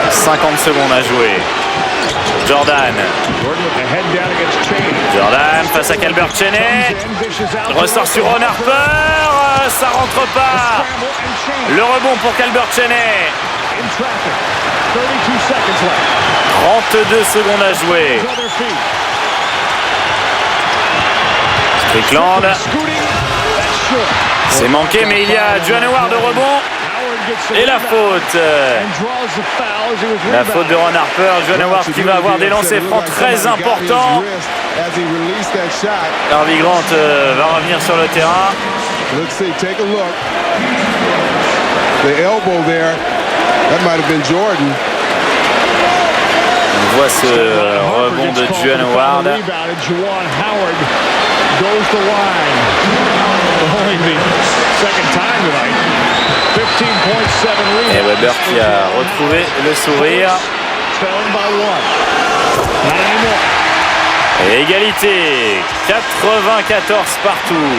50 secondes à jouer. Jordan face à Calbert Cheney. Ressort sur Ron Harper. Ça rentre pas. Le rebond pour Calbert Cheney. 32 secondes à jouer. Strickland. C'est manqué, mais il y a Juwan Howard de rebond. Et la faute. La faute de Ron Harper. Juwan Howard qui va avoir des lancers francs très importants. Harvey Grant va revenir sur le terrain. On voit ce rebond de Juwan Howard. Et Weber qui a retrouvé le sourire. Et égalité, 94 partout.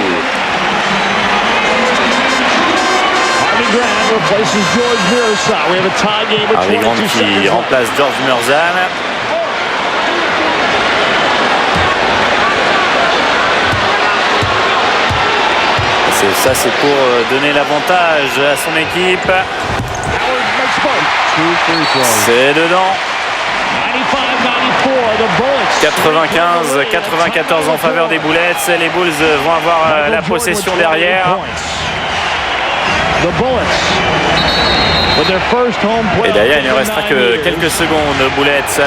Harvey Grant qui remplace George Murzan. Ça, c'est pour donner l'avantage à son équipe. C'est dedans. 95-94 en faveur des Bullets. Les Bulls vont avoir la possession derrière. Et derrière, il ne restera que quelques secondes aux Bullets.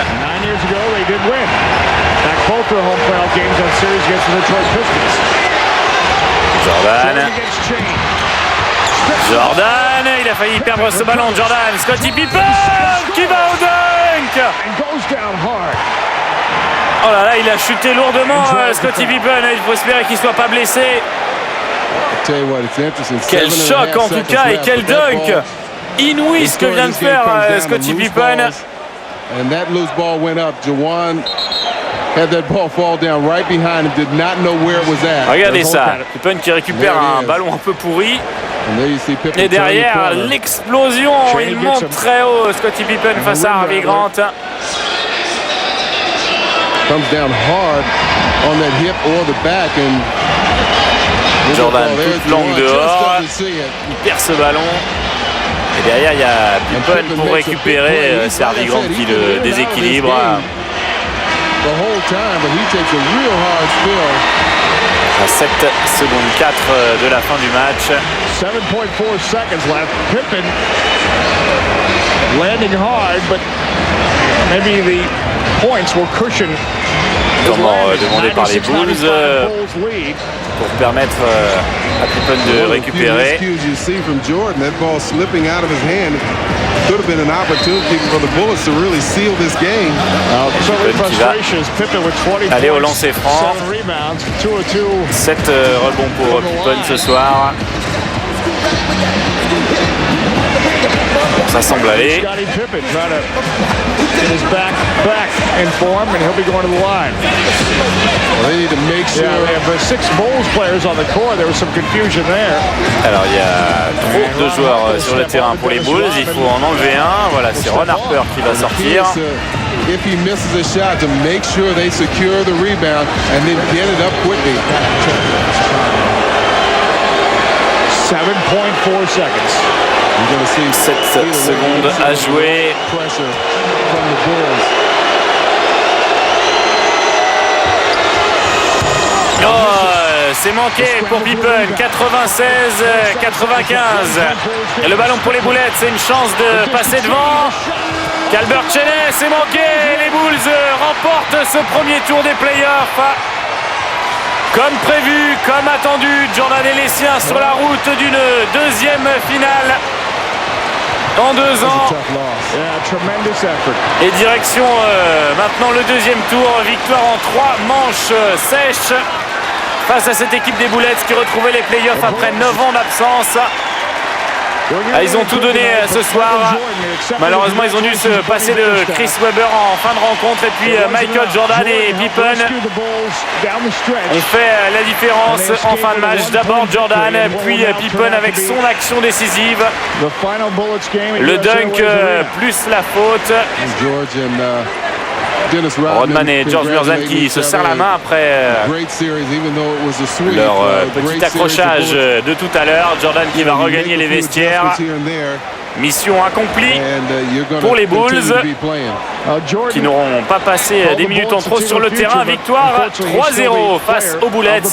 Jordan, il a failli perdre ce ballon. Jordan, Scottie Pippen qui va au dunk. Oh là là, il a chuté lourdement, Scottie Pippen. Il faut espérer qu'il ne soit pas blessé. Quel choc en tout cas et quel dunk inouï ce que vient de faire Scottie Pippen. Regardez ça, Pippen qui récupère un ballon un peu pourri. Et derrière, l'explosion, il monte très haut, Scottie Pippen face à Harvey Grant. Jordan, toute longue dehors, il perd ce ballon. Et derrière, il y a Pippen pour récupérer, c'est Harvey Grant qui le déséquilibre. À 7 secondes 4 de la fin du match. 7.4 seconds left. Pippen landing hard, but maybe the points will cushion Comment demandé par les Bulls pour permettre à Pippen de récupérer. Could have been an opportunity for the Bullets to really seal this game. Pippen qui va aller au lancer franc. 7 rebonds pour Pippen ce soir. Ça semble aller. Alors il y a trop de joueurs sur le terrain pour les Bulls, il faut en enlever un. Voilà, c'est Ron Harper qui va sortir. If he misses a shot, to make sure they secure the rebound and then get it up quickly. 7.4 seconds. 7 secondes à jouer. Oh, c'est manqué pour Pippen. 96-95. Et le ballon pour les Bullets, c'est une chance de passer devant. Calbert Cheaney, c'est manqué. Les Bulls remportent ce premier tour des playoffs. Comme prévu, comme attendu, Jordan et les siens sur la route d'une deuxième finale en 2 ans. Et direction maintenant le deuxième tour, victoire en 3 manches sèches face à cette équipe des Bullets qui retrouvait les playoffs après 9 ans d'absence. Ah, ils ont tout donné ce soir. Malheureusement, ils ont dû se passer de Chris Webber en fin de rencontre. Et puis Michael Jordan et Pippen ont fait la différence en fin de match. D'abord Jordan, puis Pippen avec son action décisive. Le dunk plus la faute. Rodman et George Murzan qui se serrent la main après leur petit accrochage de tout à l'heure. Jordan qui va regagner les vestiaires. Mission accomplie pour les Bulls qui n'auront pas passé des minutes en trop sur le terrain. Victoire 3-0 face aux Bullets.